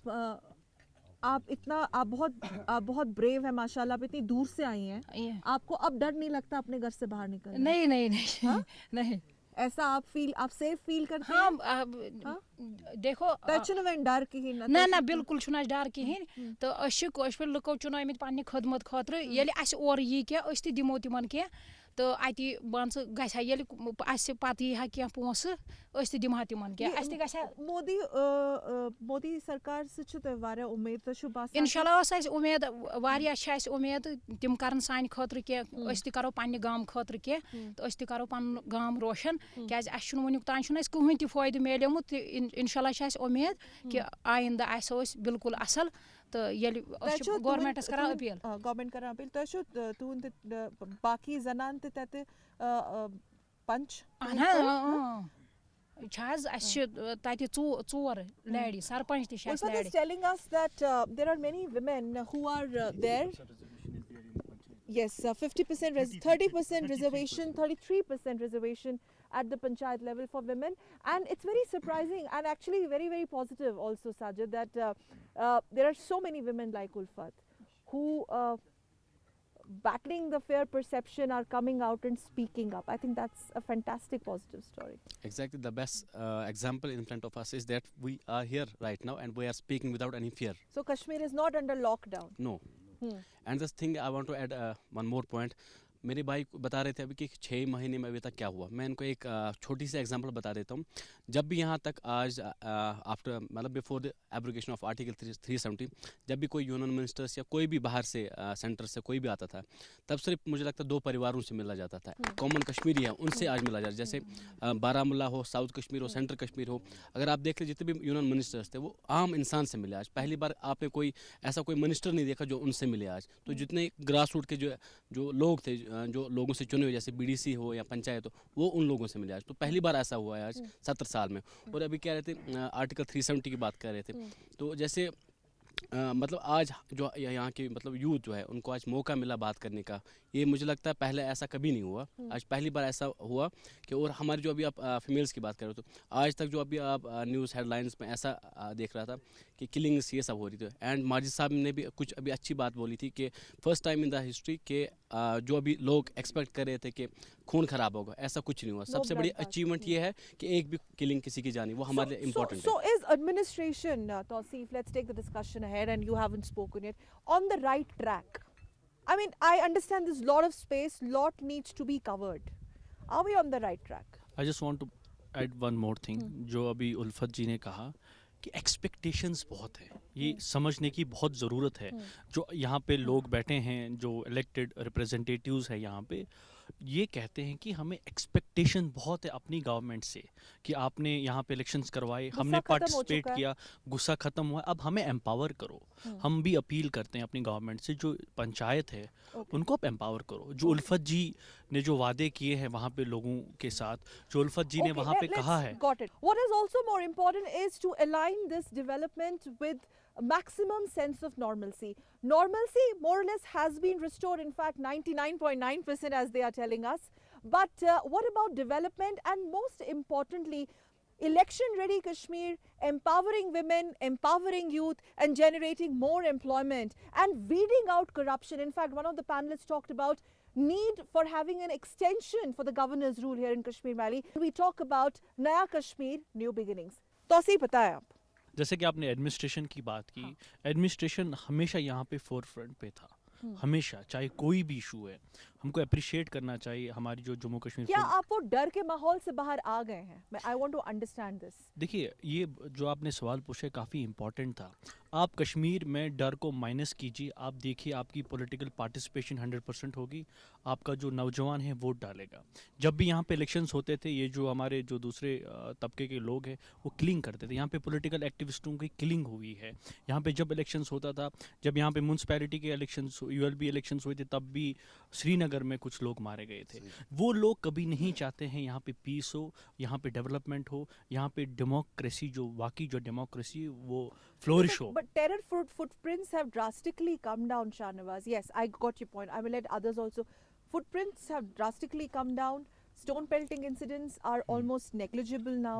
बहुत ब्रेव है माशाल्लाह, आप इतनी दूर से आई हैं, आपको अब डर नहीं लगता अपने घर से बाहर निकलने? नहीं नहीं ऐसा आप सेफ फील करते हैं? हाँ? देखो डर कहीं ना बिल्कुल छुना डर कहीं। तो कश्मीर लुको चुनाव पन्ने खदमत खतर येले अस और यी क्या अस ति दिमो तिमन क्या, तो अति बन गसा येले अस पत यी क्या पोंस अस ति दिमहा तिमन क्या अस ति गसा। मोदी सरकार से छु त वारिया उम्मीद त छु बास इंशाल्लाह अस उम्मीद वारिया छ अस उम्मीद तिम करन सान खतर क्या, अस ति करो पन्ने गाम खतर क्या, तो अस ति करो पन गाम रोशन, क्या अस छु वनुक तान छु अस कहीं ति फायदे मिलेमुत। इंशाल्लाह छ अस उम्मीद कि आइंदा आसो अस बिल्कुल असल, तो येले गवर्नमेंटस करा अपील। गवर्नमेंट करा अपील तो छु तुन बाकी जनान ते तते पंच Chaz tati tzor lady sarpanch ti shas lady. Is telling us that there are many women who are there. Yes, 50% 30% reservation, 33% reservation at the panchayat level for women, and it's very surprising and actually very, very positive also, Sajid, that there are so many women like Ulfat who battling the fair perception are coming out and speaking up. I think that's a fantastic positive story. Exactly, the best example in front of us is that we are here right now and we are speaking without any fear. So Kashmir is not under lockdown. No. And this thing I want to add one more point. मेरे भाई बता रहे थे अभी कि 6 महीने में अभी तक क्या हुआ। मैं इनको एक छोटी सी एग्जांपल बता देता हूँ। जब भी यहाँ तक आज आफ्टर मतलब before the abrogation of article 370, जब भी कोई यूनियन मिनिस्टर्स या कोई भी बाहर से सेंटर से कोई भी आता था, तब सिर्फ मुझे लगता है 2 परिवारों से मिला जाता था। कॉमन कश्मीरी है उनसे आज मिला जाता है, जैसे बारामूला हो, साउथ कश्मीर हो, सेंट्रल कश्मीर हो। अगर आप देख लीजिए जितने भी यूनियन मिनिस्टर्स थे वो आम इंसान से मिले आज। पहली बार आपने कोई ऐसा कोई मिनिस्टर नहीं देखा जो उनसे मिले आज। तो जितने ग्रास रूट के जो लोग थे, जो लोगों से चुने हुए, जैसे BDC हो या पंचायत हो, वो उन लोगों से मिले आज। तो पहली बार ऐसा हुआ है आज 70 साल में। और अभी कह रहे थे आर्टिकल 370 की बात कर रहे थे, तो जैसे मतलब आज जो यहाँ की मतलब यूथ जो है उनको आज मौका मिला बात करने का, ये मुझे लगता है पहले ऐसा कभी नहीं हुआ। आज पहली बार ऐसा हुआ कि, और हमारी जो अभी आप फीमेल्स की बात कर रहे हो, तो आज तक जो अभी आप न्यूज़ हेडलाइंस में ऐसा देख रहा था कि किलिंग्स ये सब हो रही थी। एंड माजिद साहब ने भी कुछ अभी अच्छी बात बोली थी कि first time in the history के जो अभी लोग एक्सपेक्ट कर रहे थे कि खून खराब होगा, ऐसा कुछ नहीं हुआ। सबसे बड़ी अचीवमेंट ये है कि एक भी किलिंग किसी की जानी, वो हमारे लिए इम्पोर्टेंट है। So is administration, Tausif, let's take the discussion ahead, and you haven't spoken yet, on the right track? I mean, I understand there's a lot of space, lot needs to be covered. Are we on the right track? I just want to add one more thing. जो अभी उल्फत जी ने कहा कि expectations बहुत है, ये समझने की बहुत ज़रूरत है। जो यहाँ पे लोग बैठे हैं, जो इलेक्टेड रिप्रेजेंटेटिव्स हैं यहाँ पे, ये कहते हैं कि हमें एक्सपेक्टेशन बहुत है अपनी गवर्नमेंट से कि आपने यहाँ पे इलेक्शंस करवाए, हमने खत्म हो पार्टिसिपेट चुका है। किया, गुस्सा खत्म हुआ, अब हमें एम्पावर करो। हम भी अपील करते हैं अपनी गवर्नमेंट से, जो पंचायत है उनको आप एम्पावर करो। जो उल्फत जी ने जो वादे किए हैं वहाँ पे लोगों के साथ, जो उल्फत जी ने वहाँ पे कहा है, Got it. What is also more important is to align this development with a maximum sense of normalcy. Normalcy more or less has been restored, in fact 99.9% as they are telling us. But what about development, and most importantly, election ready Kashmir, empowering women, empowering youth, and generating more employment and weeding out corruption. In fact, one of the panelists talked about need for having an extension for the governor's rule here in Kashmir Valley. We talk about Naya Kashmir, new beginnings. तौसी पता है आप? जैसे कि आपने administration की बात की, administration हमेशा यहाँ पे फोर फ्रंट पे था, हमेशा, चाहे कोई भी इशू है। हमको अप्रिशिएट करना चाहिए हमारी जो जम्मू कश्मीर। क्या आप वो डर के माहौल से बाहर आ गए हैं? I want to understand this. देखिए, ये जो आपने सवाल पूछा काफ़ी इम्पोर्टेंट था। आप कश्मीर में डर को माइनस कीजिए, आप देखिए आपकी पॉलिटिकल पार्टिसिपेशन 100% होगी, आपका जो नौजवान है वोट डालेगा। जब भी यहाँ पे इलेक्शंस होते थे, ये जो हमारे जो दूसरे तबके के लोग हैं वो किलिंग करते थे। यहाँ पे पॉलिटिकल एक्टिविस्टों की किलिंग हुई है। यहाँ पे जब इलेक्शंस होता था, जब यहाँ पे म्यूनसिपैलिटी के इलेक्शंस, ULB इलेक्शंस हुए थे, तब भी श्रीनगर में कुछ लोग मारे गए थे। वो लोग कभी नहीं चाहते हैं यहाँ पे पीस हो, यहाँ पे डेवलपमेंट हो, यहाँ पे डेमोक्रेसी, जो वाकई जो डेमोक्रेसी वो फ्लोरिश हो। But terror footprints have drastically come down, Shahnawaz. Yes, I got your point. I will let others also. Footprints have drastically come down. Stone pelting incidents are almost negligible now,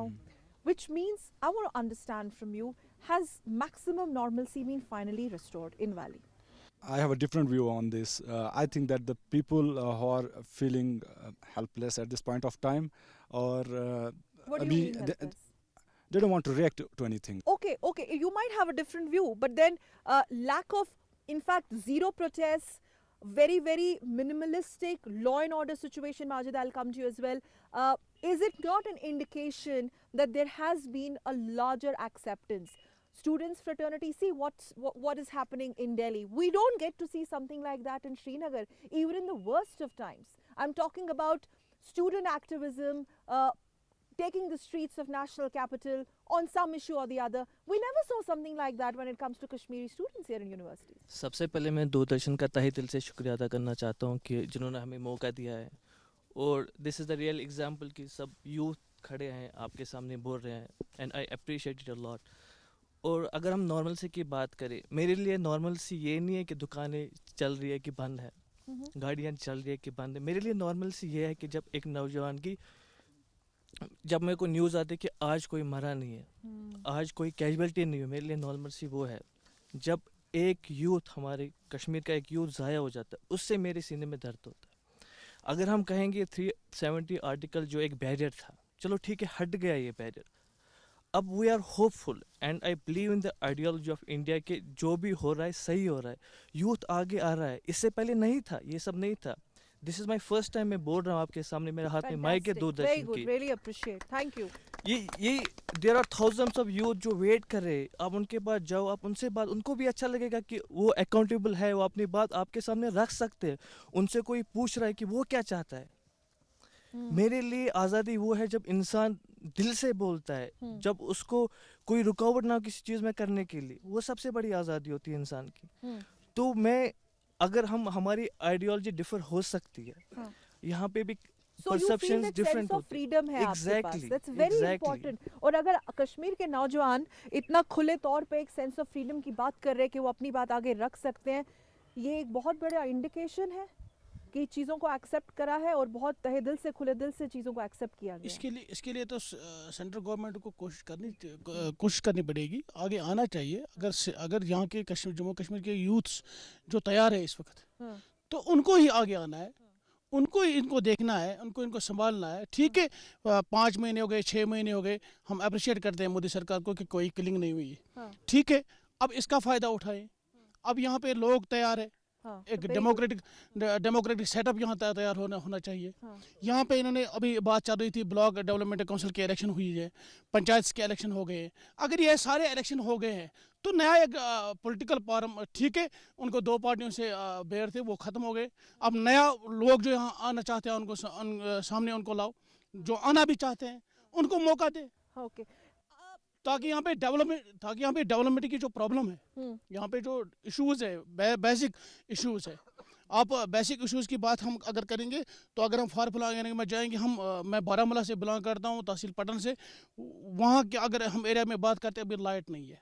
which means I want to understand from you, has maximum normalcy been finally restored in Valley? I have a different view on this. I think that the people who are feeling helpless at this point of time, or What do you mean helpless? they don't want to react to anything. Okay, you might have a different view, but then lack of, in fact, zero protests, very, very minimalistic law and order situation. Majid, I'll come to you as well. Is it not an indication that there has been a larger acceptance? Students' fraternity, see what is happening in Delhi. We don't get to see something like that in Srinagar, even in the worst of times. I'm talking about student activism, taking the streets of national capital on some issue or the other. We never saw something like that when it comes to Kashmiri students here in universities. सबसे पहले मैं दूरदर्शन का तहे दिल से शुक्रिया अदा करना चाहता हूँ कि जिन्होंने हमें मौका दिया है, और this is the real example कि सब यूथ खड़े हैं आपके सामने बोल रहे हैं, and I appreciate it a lot. और अगर हम नॉर्मल सी की बात करें, मेरे लिए नॉर्मल सी ये नहीं है कि दुकानें चल रही है कि बंद है, गाड़ियाँ चल रही है कि बंद है। मेरे लिए नॉर्मल सी ये है कि जब एक नौजवान की, जब मेरे को न्यूज़ आती है कि आज कोई मरा नहीं है, आज कोई कैजुअलिटी नहीं है, मेरे लिए नॉर्मल सी वो है। जब एक यूथ, हमारे कश्मीर का एक यूथ ज़ाया हो जाता है, उससे मेरे सीने में दर्द होता है। अगर हम कहेंगे 370 आर्टिकल जो एक बैरियर था, चलो ठीक है, हट गया ये बैरियर। अब we are hopeful and I believe in the ideology of India के जो भी हो रहा है सही हो रहा है, यूथ आगे आ रहा है। इससे पहले नहीं था, ये सब नहीं था। This is my first time मैं बोल रहा हूँ आपके सामने, मेरे हाथ में माइक है दूरदर्शन की। Really appreciate. Thank you. ये there are thousands of youth जो वेट कर रहे हैं। आप उनके पास जाओ, आप उनसे बात, उनको भी अच्छा लगेगा कि वो अकाउंटेबल है, वो अपनी बात आपके सामने रख सकते हैं। उनसे कोई पूछ रहा है कि वो क्या चाहता है। मेरे लिए आज़ादी वो है जब इंसान दिल से बोलता है, जब उसको कोई रुकावट ना हो किसी चीज़ में करने के लिए, वो सबसे बड़ी आज़ादी होती है इंसान की। तो मैं, अगर हम, हमारी आइडियोलॉजी डिफर हो सकती है, यहाँ पे भी So you feel that sense of freedom है आपके पास. That's very important. और अगर कश्मीर के नौजवान इतना खुले तौर पे एक सेंस ऑफ फ्रीडम की बात कर रहे हैं कि वो अपनी बात आगे रख सकते हैं, ये एक बहुत बड़ा इंडिकेशन है कि चीज़ों को एक्सेप्ट करा है और बहुत तहे दिल से, खुले दिल से चीज़ों को एक्सेप्ट किया गया। इसके लिए तो सेंट्रल गवर्नमेंट को कोशिश करनी पड़ेगी, आगे आना चाहिए। अगर यहाँ के जम्मू कश्मीर के यूथ्स जो तैयार है इस वक्त, तो उनको ही आगे आना है, उनको इनको देखना है, इनको संभालना है। ठीक है, 5 महीने हो गए, 6 महीने हो गए, हम अप्रिशिएट करते हैं मोदी सरकार को कि कोई किलिंग नहीं हुई। ठीक है, अब इसका फ़ायदा उठाएं। अब यहाँ पे लोग तैयार है, एक डेमोक्रेटिक सेटअप यहाँ तैयार होना चाहिए। यहाँ पे इन्होंने अभी बात चल रही थी ब्लॉक डेवलपमेंट काउंसिल के इलेक्शन हुई है, पंचायत के इलेक्शन हो गए। अगर ये सारे इलेक्शन हो गए हैं तो नया एक पॉलिटिकल पार्म, ठीक है उनको दो पार्टियों से बैर थे वो ख़त्म हो गए। अब नया लोग जो यहाँ आना चाहते हैं उनको सामने उनको लाओ, जो आना भी चाहते हैं उनको मौका दे। ओके, ताकि यहाँ पे डेवलपमेंट की जो प्रॉब्लम है, यहाँ पे जो इश्यूज है, बेसिक इश्यूज है। आप बेसिक इश्यूज की बात हम अगर करेंगे तो अगर हम फार्फुला में जाएंगे, मैं बारामूला से बिलोंग करता हूँ, तहसील पटन से। वहाँ के अगर हम एरिया में बात करते हैं, अभी लाइट नहीं है।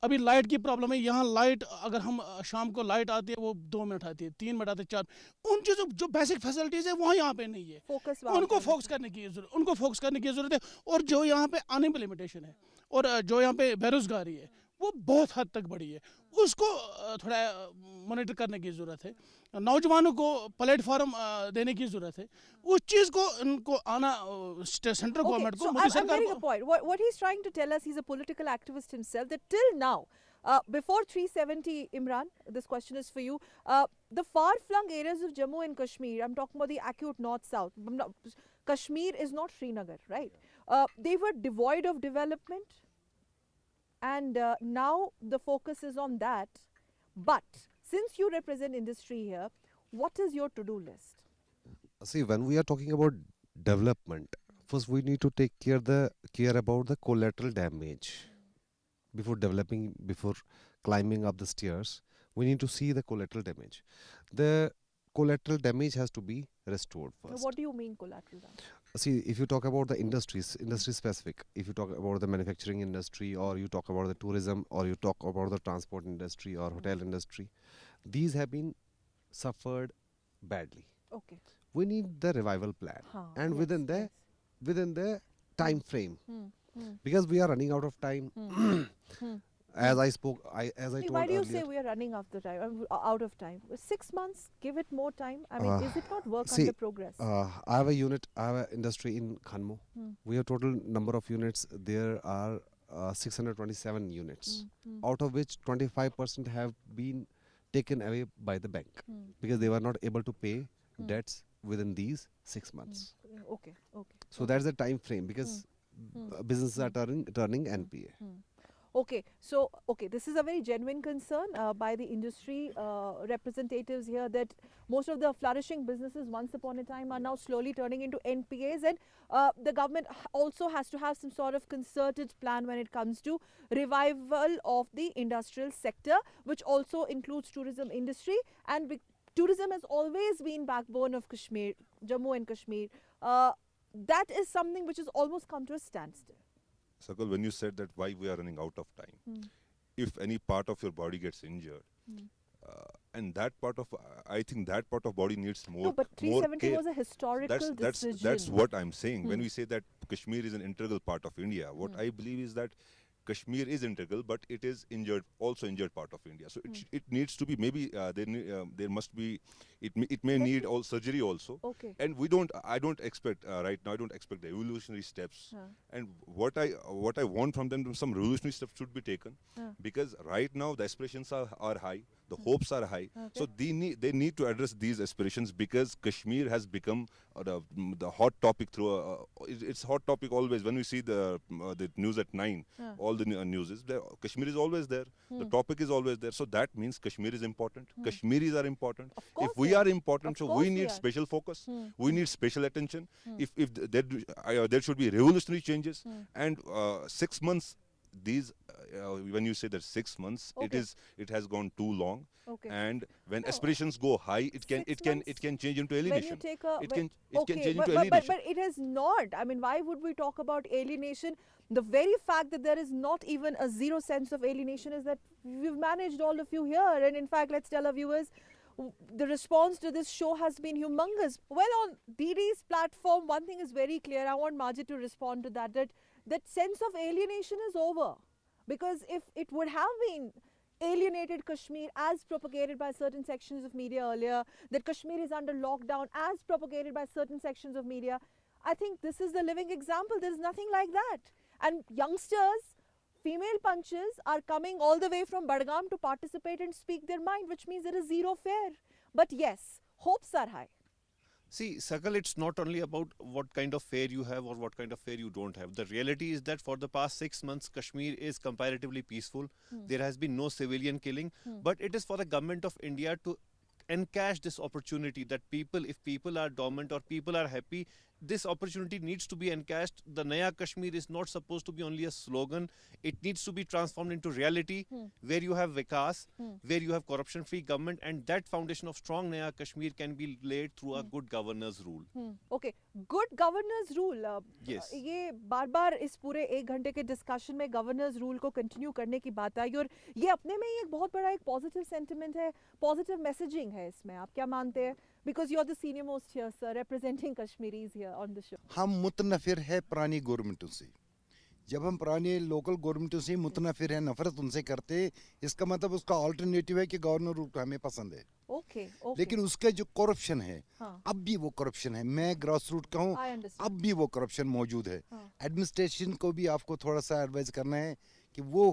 अभी लाइट की प्रॉब्लम है यहाँ। लाइट अगर हम शाम को लाइट आती है वो 2 मिनट आती है, 3 मिनट आती है, 4। उन चीज़ों जो बेसिक फैसिलिटीज़ है वहाँ यहाँ पे नहीं है। उनको फोकस करने की ज़रूरत है। और जो यहाँ पे अनएम्प्लॉयमेंटेशन है और जो यहाँ पे बेरोजगारी है वो बहुत हद तक बढ़ी है, उसको थोड़ा मॉनिटर करने की ज़रूरत है। नौजवानों को प्लेटफॉर्म देने की ज़रूरत है। उस चीज़ को इनको आना सेंट्रल गवर्नमेंट को, मोदी सरकार को। What he's trying to tell us, he's a political activist himself, that till now, before 370, Imran, this question is for you. The far-flung areas of Jammu and Kashmir, I'm talking about the acute north-south. Kashmir is not Srinagar, right? They were devoid of development, and now the focus is on that. But since you represent industry here, what is your to-do list? See, when we are talking about development, first we need to take care about the collateral damage. Before developing, before climbing up the stairs, we need to see the collateral damage. The collateral damage has to be restored first. What do you mean collateral damage? See, if you talk about the industry specific, if you talk about the manufacturing industry, or you talk about the tourism, or you talk about the transport industry or hotel industry, these have been suffered badly. Okay. We need the revival plan, and within the time frame, because we are running out of time. As I told Why do you earlier, say we are running out of time? 6 months, give it more time. I mean, is it not work see, under progress? I have an industry in Khanmo. We have total number of units. There are 627 units, out of which 25% have been taken away by the bank because they were not able to pay debts within these 6 months. Okay. So that's the time frame, because businesses are turning NPA. Okay, so this is a very genuine concern by the industry representatives here, that most of the flourishing businesses once upon a time are now slowly turning into NPAs, and the government also has to have some sort of concerted plan when it comes to revival of the industrial sector, which also includes tourism industry. And tourism has always been backbone of Kashmir, Jammu and Kashmir. That is something which has almost come to a standstill. Sakal, when you said that why we are running out of time, if any part of your body gets injured, and that part of, I think that part of body needs more. No, but 370 more was a historical decision. That's what I'm saying. When we say that Kashmir is an integral part of India, what I believe is that Kashmir is integral, but it is also injured part of India. So it needs to be, maybe there must be, it may need all surgery also. Okay. And I don't expect right now, I don't expect the evolutionary steps. And what I want from them, some revolutionary steps should be taken, because right now the aspirations are high, the hopes are high. Okay. So they need to address these aspirations, because Kashmir has become the hot topic it's hot topic always. When we see the news at 9, all the news is there, Kashmir is always there, the topic is always there. So that means Kashmir is important, Kashmiris are important. If we are important, so we need special focus, we need special attention. If there should be revolutionary changes. And 6 months, these when you say that 6 months, it has gone too long. And when aspirations go high, it can change into alienation. It can change into alienation. But it has not. I mean, why would we talk about alienation? The very fact that there is not even a zero sense of alienation is that we've managed, all of you here. And in fact, let's tell our viewers, the response to this show has been humongous. Well, on DD's platform, one thing is very clear. I want Majid to respond to that sense of alienation is over. Because if it would have been alienated Kashmir as propagated by certain sections of media earlier, that Kashmir is under lockdown as propagated by certain sections of media, I think this is the living example. There is nothing like that. And youngsters female punches are coming all the way from Badgam to participate and speak their mind, which means there is zero fear. But yes, hopes are high. See, Sakal, it's not only about what kind of fear you have or what kind of fear you don't have. The reality is that for the past 6 months, Kashmir is comparatively peaceful. There has been no civilian killing. But it is for the government of India to encash this opportunity that if people are dormant or people are happy, this opportunity needs to be encashed. The Naya Kashmir is not supposed to be only a slogan. It needs to be transformed into reality where you have Vikas, where you have corruption-free government, and that foundation of strong Naya Kashmir can be laid through a good governance rule. Okay, good governance rule. Yes. ये बार-बार इस पूरे 1 घंटे के discussion में governance rule को continue करने की बात आई और ये अपने में ही एक बहुत बड़ा एक पॉजिटिव सेंटिमेंट है, पॉजिटिव मैसेजिंग है इसमें. आप क्या मानते हैं? Because you're the senior most here, sir, representing Kashmiris here on the show. हम मुतनफिर है पुरानी गवर्नमेंटों से. जब हम पुराने लोकल गवर्नमेंटों से मुतनफिर है, नफरत उनसे करते, इसका मतलब उसका अल्टरनेटिव है कि गवर्नर रूल हमें पसंद है. Okay. लेकिन उसका जो करप्शन है, अब भी वो करप्शन है. मैं ग्रासरूट का हूँ, अब भी वो करप्शन मौजूद है. एडमिनिस्ट्रेशन को भी आपको थोड़ा सा एडवाइस करना है कि वो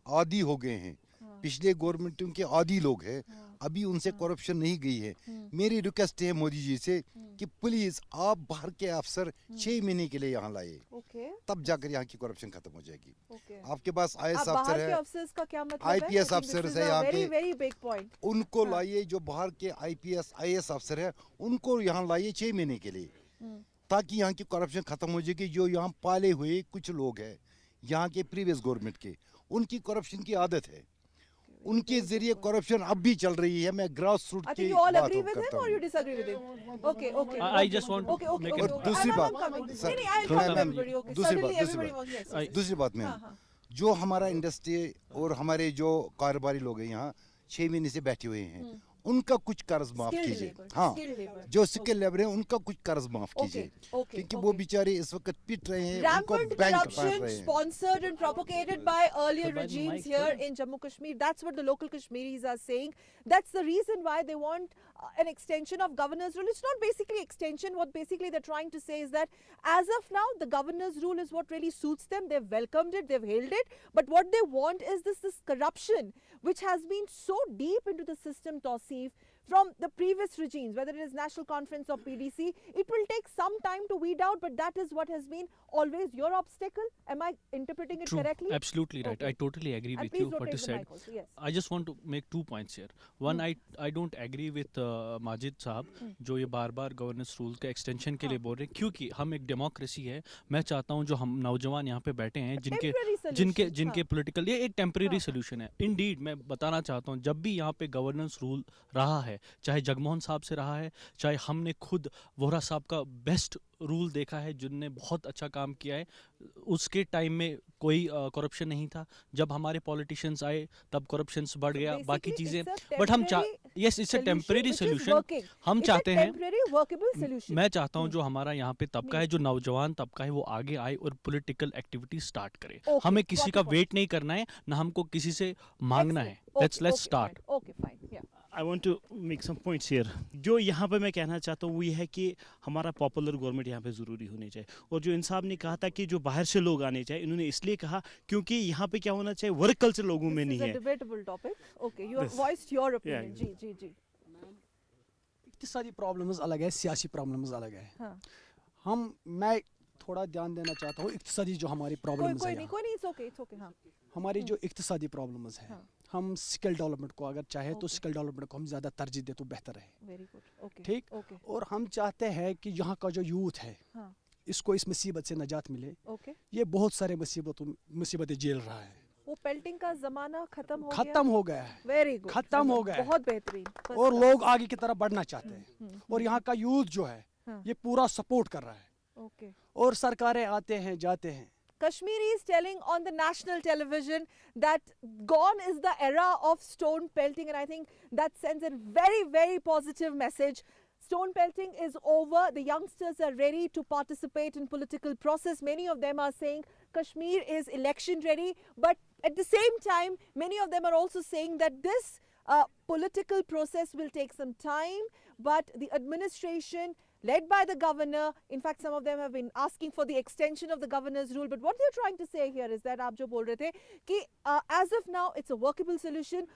आदी हो गए हैं. पिछले गवर्नमेंटों के आदी लोग हैं, अभी उनसे करप्शन नहीं गई है. मेरी रिक्वेस्ट है मोदी जी से कि प्लीज आप बाहर के अफसर 6 महीने के लिए यहाँ लाइए, तब जाकर यहाँ की करप्शन खत्म हो जाएगी. आपके पास आईएएस अफसर है, आईपीएस अफसर है यहाँ के, उनको लाइए. जो बाहर के आईपीएस आईएएस अफसर है उनको यहाँ लाइए 6 महीने के लिए, ताकि यहाँ की करप्शन खत्म हो जाएगी. जो यहाँ पाले हुए कुछ लोग हैं यहाँ के प्रीवियस गवर्नमेंट के, उनकी करप्शन की आदत है, उनके जरिए करप्शन अब भी चल रही है. मैं ग्रास रूट की बात करता हूँ. I just want to make it. दूसरी बात में जो हमारा इंडस्ट्री और हमारे जो कारोबारी लोग हैं यहाँ 6 महीने से बैठे हुए हैं, उनका कुछ कर्ज माफ कीजिए. हाँ, जो स्किल लेबर है उनका कुछ कर्ज माफ कीजिए, क्योंकि वो बेचारे इस वक्त पिट रहे हैं, उनको बैंक काट रहे हैं. Sponsored and propagated by earlier regimes here in Jammu Kashmir. That's what the local Kashmiris are saying. That's the reason why they want an extension of governor's rule. It's not basically extension. What basically they're trying to say is that as of now, the governor's rule is what really suits them. They've welcomed it, they've hailed it. But what they want is this corruption, which has been so deep into the system, Tausif, from the previous regimes, whether it is National Conference or PDC. It will take some time to weed out, but that is what has been always your obstacle. Am I interpreting it True. correctly? Absolutely right. I totally agree And with please you what rotate you the said. mic also, yes. I just want to make 2 points here. One, I don't agree with Majid साहब जो ये बार-बार governance rule के extension के लिए बोल रहे हैं, क्योंकि हम एक डेमोक्रेसी है. मैं चाहता हूँ जो हम नौजवान यहाँ पे बैठे हैं, जिनके पॉलिटिकल, ये एक टेम्परेरी सोल्यूशन है. इंडीड मैं बताना चाहता हूँ, जब भी यहाँ पे गवर्नेंस रूल रहा है, चाहे जगमोहन साहब से रहा है, चाहे हमने खुद वोहरा साहब का बेस्ट रूल देखा है जिनने बहुत अच्छा काम किया है, उसके टाइम में कोई करप्शन नहीं था. जब हमारे पॉलिटिशियंस आए तब करप्शन बढ़ गया, बाकी चीजें. बट हम yes, it's a temporary solution. हम चाहते हैं, मैं चाहता हूं जो हमारा यहाँ पे तबका है, जो नौजवान तबका है, वो आगे आए और पॉलिटिकल एक्टिविटी स्टार्ट करे. हमें किसी का वेट नहीं करना है, ना हमको किसी से मांगना है. Let's start. I want to make some points here. जो यहाँ पे मैं कहना चाहता हूँ वो ये है कि हमारा पॉपुलर गवर्नमेंट यहाँ पे ज़रूरी होनी चाहिए. और जो इंसाफ ने कहा था कि जो बाहर से लोग आने चाहिए, इन्होंने इसलिए कहा क्योंकि यहाँ पे क्या होना चाहिए, वर्क कल्चर लोगों में नहीं है. इक्तिसादी प्रॉब्लम्स अलग है, सियासी प्रॉब्लम्स अलग है. मैं थोड़ा ध्यान देना चाहता हूँ इक्तिसादी जो हमारी प्रॉब्लम्स है, हमारी जो इक्तिसादी प्रॉब्लम्स है, हम स्किल डेवलपमेंट को अगर चाहे तो स्किल डेवलपमेंट को हम ज़्यादा तरजीह दे तो बेहतर है. ठीक. और हम चाहते हैं कि यहाँ का जो यूथ है, इसको इस मुसीबत से निजात मिले. ये बहुत सारे मुसीबतें झेल रहा है. वो पेल्टिंग का जमाना खत्म हो गया है. वेरी गुड, खत्म हो गया है. बहुत बेहतरीन. और लोग आगे की तरफ बढ़ना चाहते हैं, और यहाँ का यूथ जो है ये पूरा सपोर्ट कर रहा है. और सरकारें आते हैं जाते हैं. Kashmiris telling on the national television that gone is the era of stone pelting, and I think that sends a very, very positive message. Stone pelting is over. The youngsters are ready to participate in political process. Many of them are saying Kashmir is election ready, but at the same time, many of them are also saying that this political process will take some time, but the administration led by the governor. In fact, some of them have been asking for the extension of the governor's rule. But what they're trying to say here is that, आप जो बोल रहे थे कि as of now, it's a workable solution.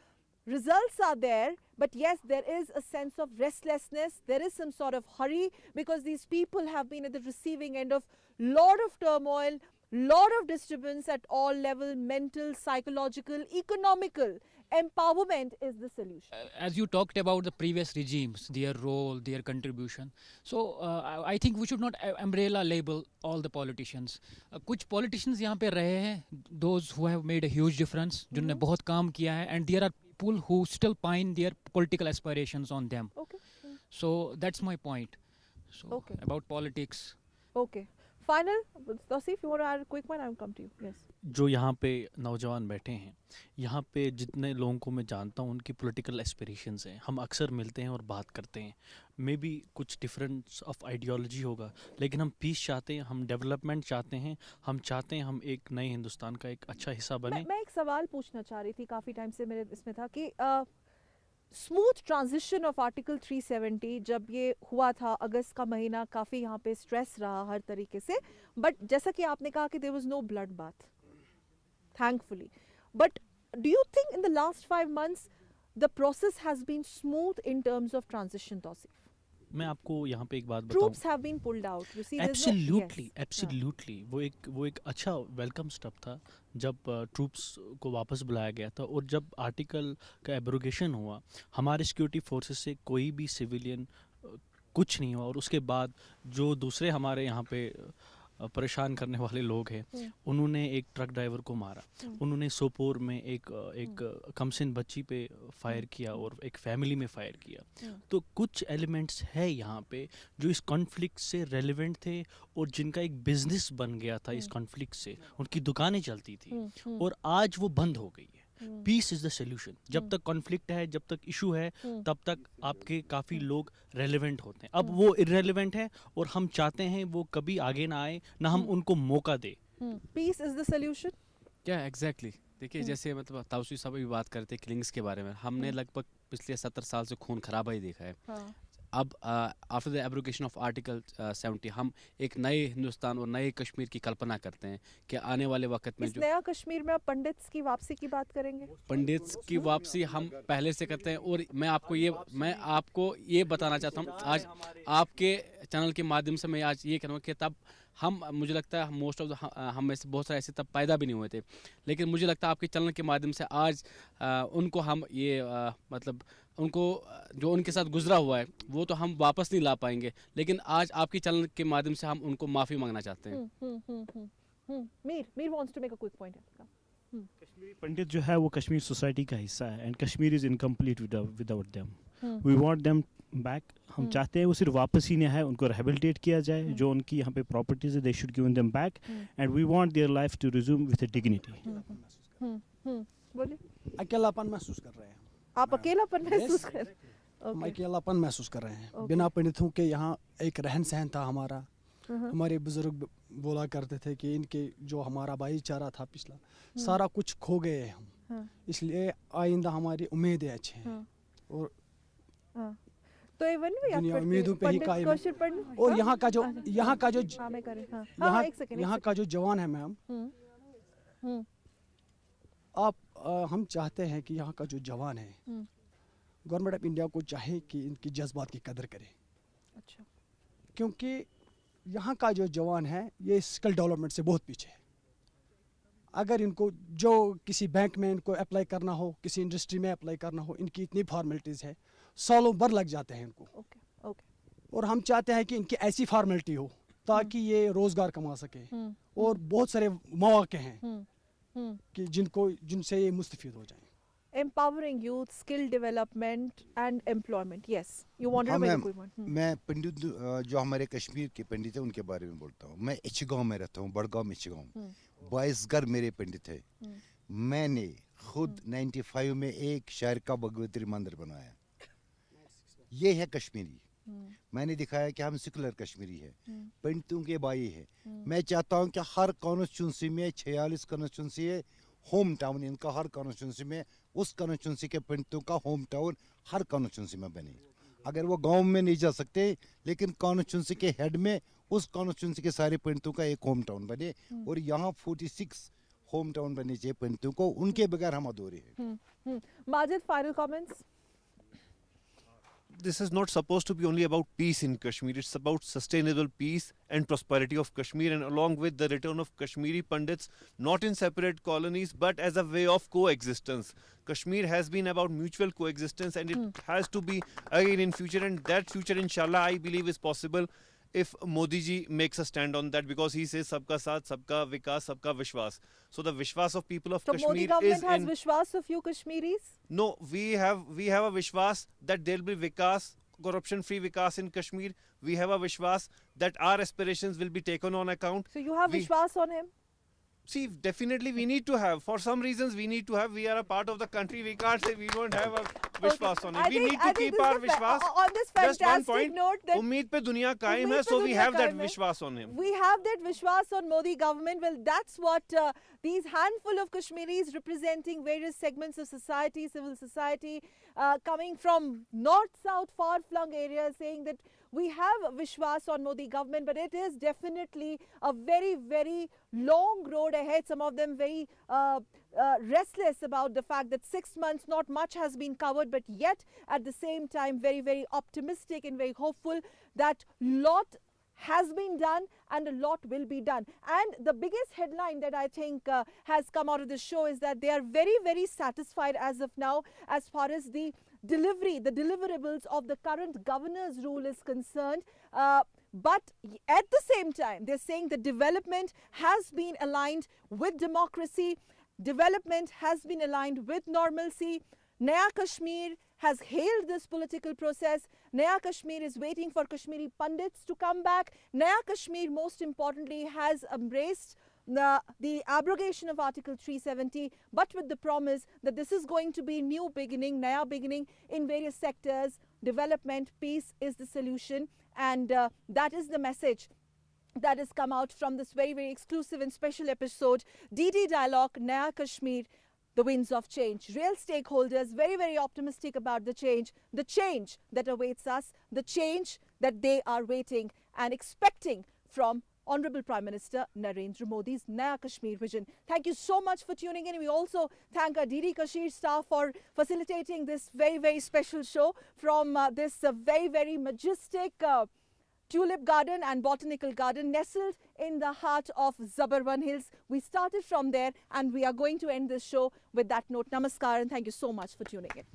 Results are there, but yes, there is a sense of restlessness. There is some sort of hurry because these people have been at the receiving end of lot of turmoil, lot of disturbance at all level, mental, psychological, economical. Empowerment is the solution. As you talked about the previous regimes, their role, their contribution. So I think we should not umbrella label all the politicians. कुछ politicians यहाँ पे रहे हैं, those who have made a huge difference, जिन्होंने बहुत काम किया है, and there are people who still pine their political aspirations on them. Okay. So that's my point. So Okay. about politics. Okay. Final, Tawseef, if you want to add a quick one, I will come to you. Yes. जो यहाँ पे नौजवान बैठे हैं, यहाँ पे जितने लोगों को मैं जानता हूँ उनकी पॉलिटिकल एस्पिरेशंस हैं, हम अक्सर मिलते हैं और बात करते हैं, मे बी कुछ डिफरेंस ऑफ आइडियोलॉजी होगा, लेकिन हम पीस चाहते हैं, हम डेवलपमेंट चाहते हैं, हम चाहते हैं हम एक नए हिंदुस्तान का एक अच्छा हिस्सा बने। मैं एक सवाल पूछना चाह रही थी, काफ़ी टाइम से मेरे इसमें था कि स्मूथ ट्रांजिशन ऑफ आर्टिकल 370 जब ये हुआ था, अगस्त का महीना काफ़ी यहाँ पे स्ट्रेस रहा हर तरीके से, बट जैसा कि आपने कहा कि there was no blood bath, thankfully. But do you think in the last 5 months the process has been smooth in terms of transition, Tawseef? मैं आपको यहाँ पे एक बात बताऊँ, Troops have been pulled out. You see, there's no- absolutely Yes. Absolutely वो एक अच्छा वेलकम स्टेप था जब ट्रूप्स को वापस बुलाया गया था, और जब आर्टिकल का एब्रोगेशन हुआ, हमारे सिक्योरिटी फोर्सेस से कोई भी सिविलियन कुछ नहीं हुआ, और उसके बाद जो दूसरे हमारे यहाँ पे परेशान करने वाले लोग हैं, उन्होंने एक ट्रक ड्राइवर को मारा, उन्होंने सोपोर में एक कमसिन बच्ची पे फायर किया और एक फैमिली में फायर किया। तो कुछ एलिमेंट्स है यहाँ पे जो इस कॉन्फ्लिक्ट से रेलेवेंट थे और जिनका एक बिजनेस बन गया था इस कॉन्फ्लिक्ट से, उनकी दुकानें चलती थी और आज वो बंद हो गई है। Peace is the solution. जब तक कॉन्फ्लिक्ट है, जब तक इशू है, तब तक आपके काफ़ी लोग रेलेवेंट होते हैं। अब वो इररेलेवेंट है और हम चाहते हैं वो कभी आगे ना आए, ना हम उनको मौका दे। Peace is the solution. क्या एग्जैक्टली देखिए, जैसे मतलब ताउसी साहब भी बात करते हैं किलिंग्स के बारे में, हमने लगभग पिछले 70 साल से खून खराबा ही देखा है। अब after the abrogation of article 70 हम एक नए हिंदुस्तान और नए कश्मीर की कल्पना करते हैं कि आने वाले वक्त में इस जो नया कश्मीर में आप पंडित्स की वापसी की बात करेंगे? पंडित्स की वापसी हम पहले से करते हैं, और मैं आपको ये बताना चाहता हूँ, आज आपके चैनल के माध्यम से मैं आज ये कहूँगा कि तब मुझे लगता है मोस्ट ऑफ द हम में से बहुत सारे ऐसे तब पैदा भी नहीं हुए थे, लेकिन मुझे लगता है आपके चैनल के माध्यम से आज उनको हम ये मतलब उनको जो उनके साथ गुजरा हुआ है वो तो हम वापस नहीं ला पाएंगे, लेकिन आज आपके चैनल के माध्यम से हम उनको माफ़ी मांगना चाहते हैं। Mir wants to make a quick point. Kashmiri Pandit जो है वो कश्मीर सोसाइटी का हिस्सा है, and Kashmir is incomplete without them. We want them back. हम चाहते हैं वो सिर्फ वापस ही नहीं है, उनको रिहेबिलिटेट किया जाए, जो उनकी यहाँ पे प्रॉपर्टीज है they should given them back, and we want their life to resume with dignity. बोलिए। अकेलापन महसूस कर रहे हैं आप? अकेलापन महसूस कर रहे हैं? हम अकेलापन महसूस कर रहे हैं। बिना पंडितों के यहाँ एक रहन सहन था हमारा। हमारे बुजुर्ग बोला करते थे कि इनके जो हमारा भाईचारा था पिछला सारा कुछ खो गए हम, इसलिए आइंदा हमारी उम्मीदें अच्छी हैं और तो इवन भी आप उम्मीदों पे ही कायम है। और यहाँ का जो यहाँ का जो जवान है मैम, आप हम चाहते हैं कि यहाँ का जो जवान है, गवर्नमेंट ऑफ इंडिया को चाहे कि इनकी जज्बात की कदर करे। अच्छा। क्योंकि यहाँ का जो जवान है ये स्किल डेवलपमेंट से बहुत पीछे है। अगर इनको जो किसी बैंक में इनको अप्लाई करना हो, किसी इंडस्ट्री में अप्लाई करना हो, इनकी इतनी फॉर्मेलिटीज़ है, सालों भर लग जाते हैं इनको। और हम चाहते हैं कि इनकी ऐसी फॉर्मेलिटी हो ताकि ये रोज़गार कमा सके, और बहुत सारे मौके हैं कि जिनसे ये मुस्तफीद हो जाएं। Empowering youth, skill development and employment. Yes, you wanted to make a quick point. मैं पंडित जो हमारे कश्मीर के पंडित हैं उनके बारे में बोलता हूँ। मैं इचगांव में रहता हूँ, बड़गांव में इचगांव। 22 घर मेरे पंडित है। मैंने खुद 95 में एक शायर का भगवती मंदिर बनाया। ये है कश्मीरी। मैंने दिखाया कि हम सेकुलर कश्मीरी है, पंडितों के भाई है। मैं चाहता हूँ कि हर कॉन्स्टिट्यूंसी में 46 कॉन्स्टिट्यूंसी है, होम टाउन इनका हर कॉन्स्टिट्यूंसी में, उस कॉन्स्टिट्यूंसी के पंडितों का होम टाउन हर कॉन्स्टिट्यूंसी में बने। अगर वो गांव में नहीं जा सकते, लेकिन कॉन्स्टिट्यूंसी के हेड में उस कॉन्स्टिट्यूंसी के सारे पंडितों का एक होम टाउन बने, और यहाँ 46 होम टाउन बनने चाहिए पंडितों को, उनके बगैर हम अधूरे हैं। Majid, final comments? This is not supposed to be only about peace in Kashmir. It's about sustainable peace and prosperity of Kashmir, and along with the return of Kashmiri Pandits, not in separate colonies, but as a way of coexistence. Kashmir has been about mutual coexistence, and it has to be again in future, and that future, inshallah, I believe is possible if Modi ji makes a stand on that, because he says sabka saath, sabka vikas, sabka vishwas. So the vishwas of people of So Kashmir Modi government is has in... vishwas of you Kashmiris? No, we have a vishwas that there will be vikas, corruption-free vikas in Kashmir. We have a vishwas that our aspirations will be taken on account. So you have vishwas on him? See, definitely we need to have. For some reasons we need to have. We are a part of the country. We can't say we won't have a vishwas on it. We need to keep our vishwas. On this Just one fantastic point. note that Ummeed pe duniya kaim Ummeed hai, pe so we duniya have that kaim hai. vishwas on him. We have that vishwas on Modi government. Well, that's what these handful of Kashmiris representing various segments of society, civil society, coming from north, south, far-flung areas, saying that we have vishwas on Modi government, but it is definitely a very, very long road ahead. Some of them very restless about the fact that 6 months, not much has been covered, but yet at the same time very, very optimistic and very hopeful that lot has been done and a lot will be done. And the biggest headline that I think has come out of this show is that they are very, very satisfied as of now as far as the delivery, the deliverables of the current governor's rule is concerned. But at the same time, they're saying the development has been aligned with democracy, development has been aligned with normalcy. Naya Kashmir has hailed this political process. Naya Kashmir is waiting for Kashmiri Pandits to come back. Naya Kashmir, most importantly, has embraced the abrogation of Article 370, but with the promise that this is going to be new beginning, Naya beginning in various sectors. Development, peace is the solution, and that is the message that has come out from this very, very exclusive and special episode, DD Dialogue, Naya Kashmir, the winds of change. Real stakeholders very, very optimistic about the change that awaits us, the change that they are waiting and expecting from Honorable Prime Minister Narendra Modi's Naya Kashmir vision. Thank you so much for tuning in. We also thank our DD Kashmir staff for facilitating this very, very special show from this very, very majestic tulip garden and botanical garden nestled in the heart of Zabarwan Hills. We started from there and we are going to end this show with that note. Namaskar and thank you so much for tuning in.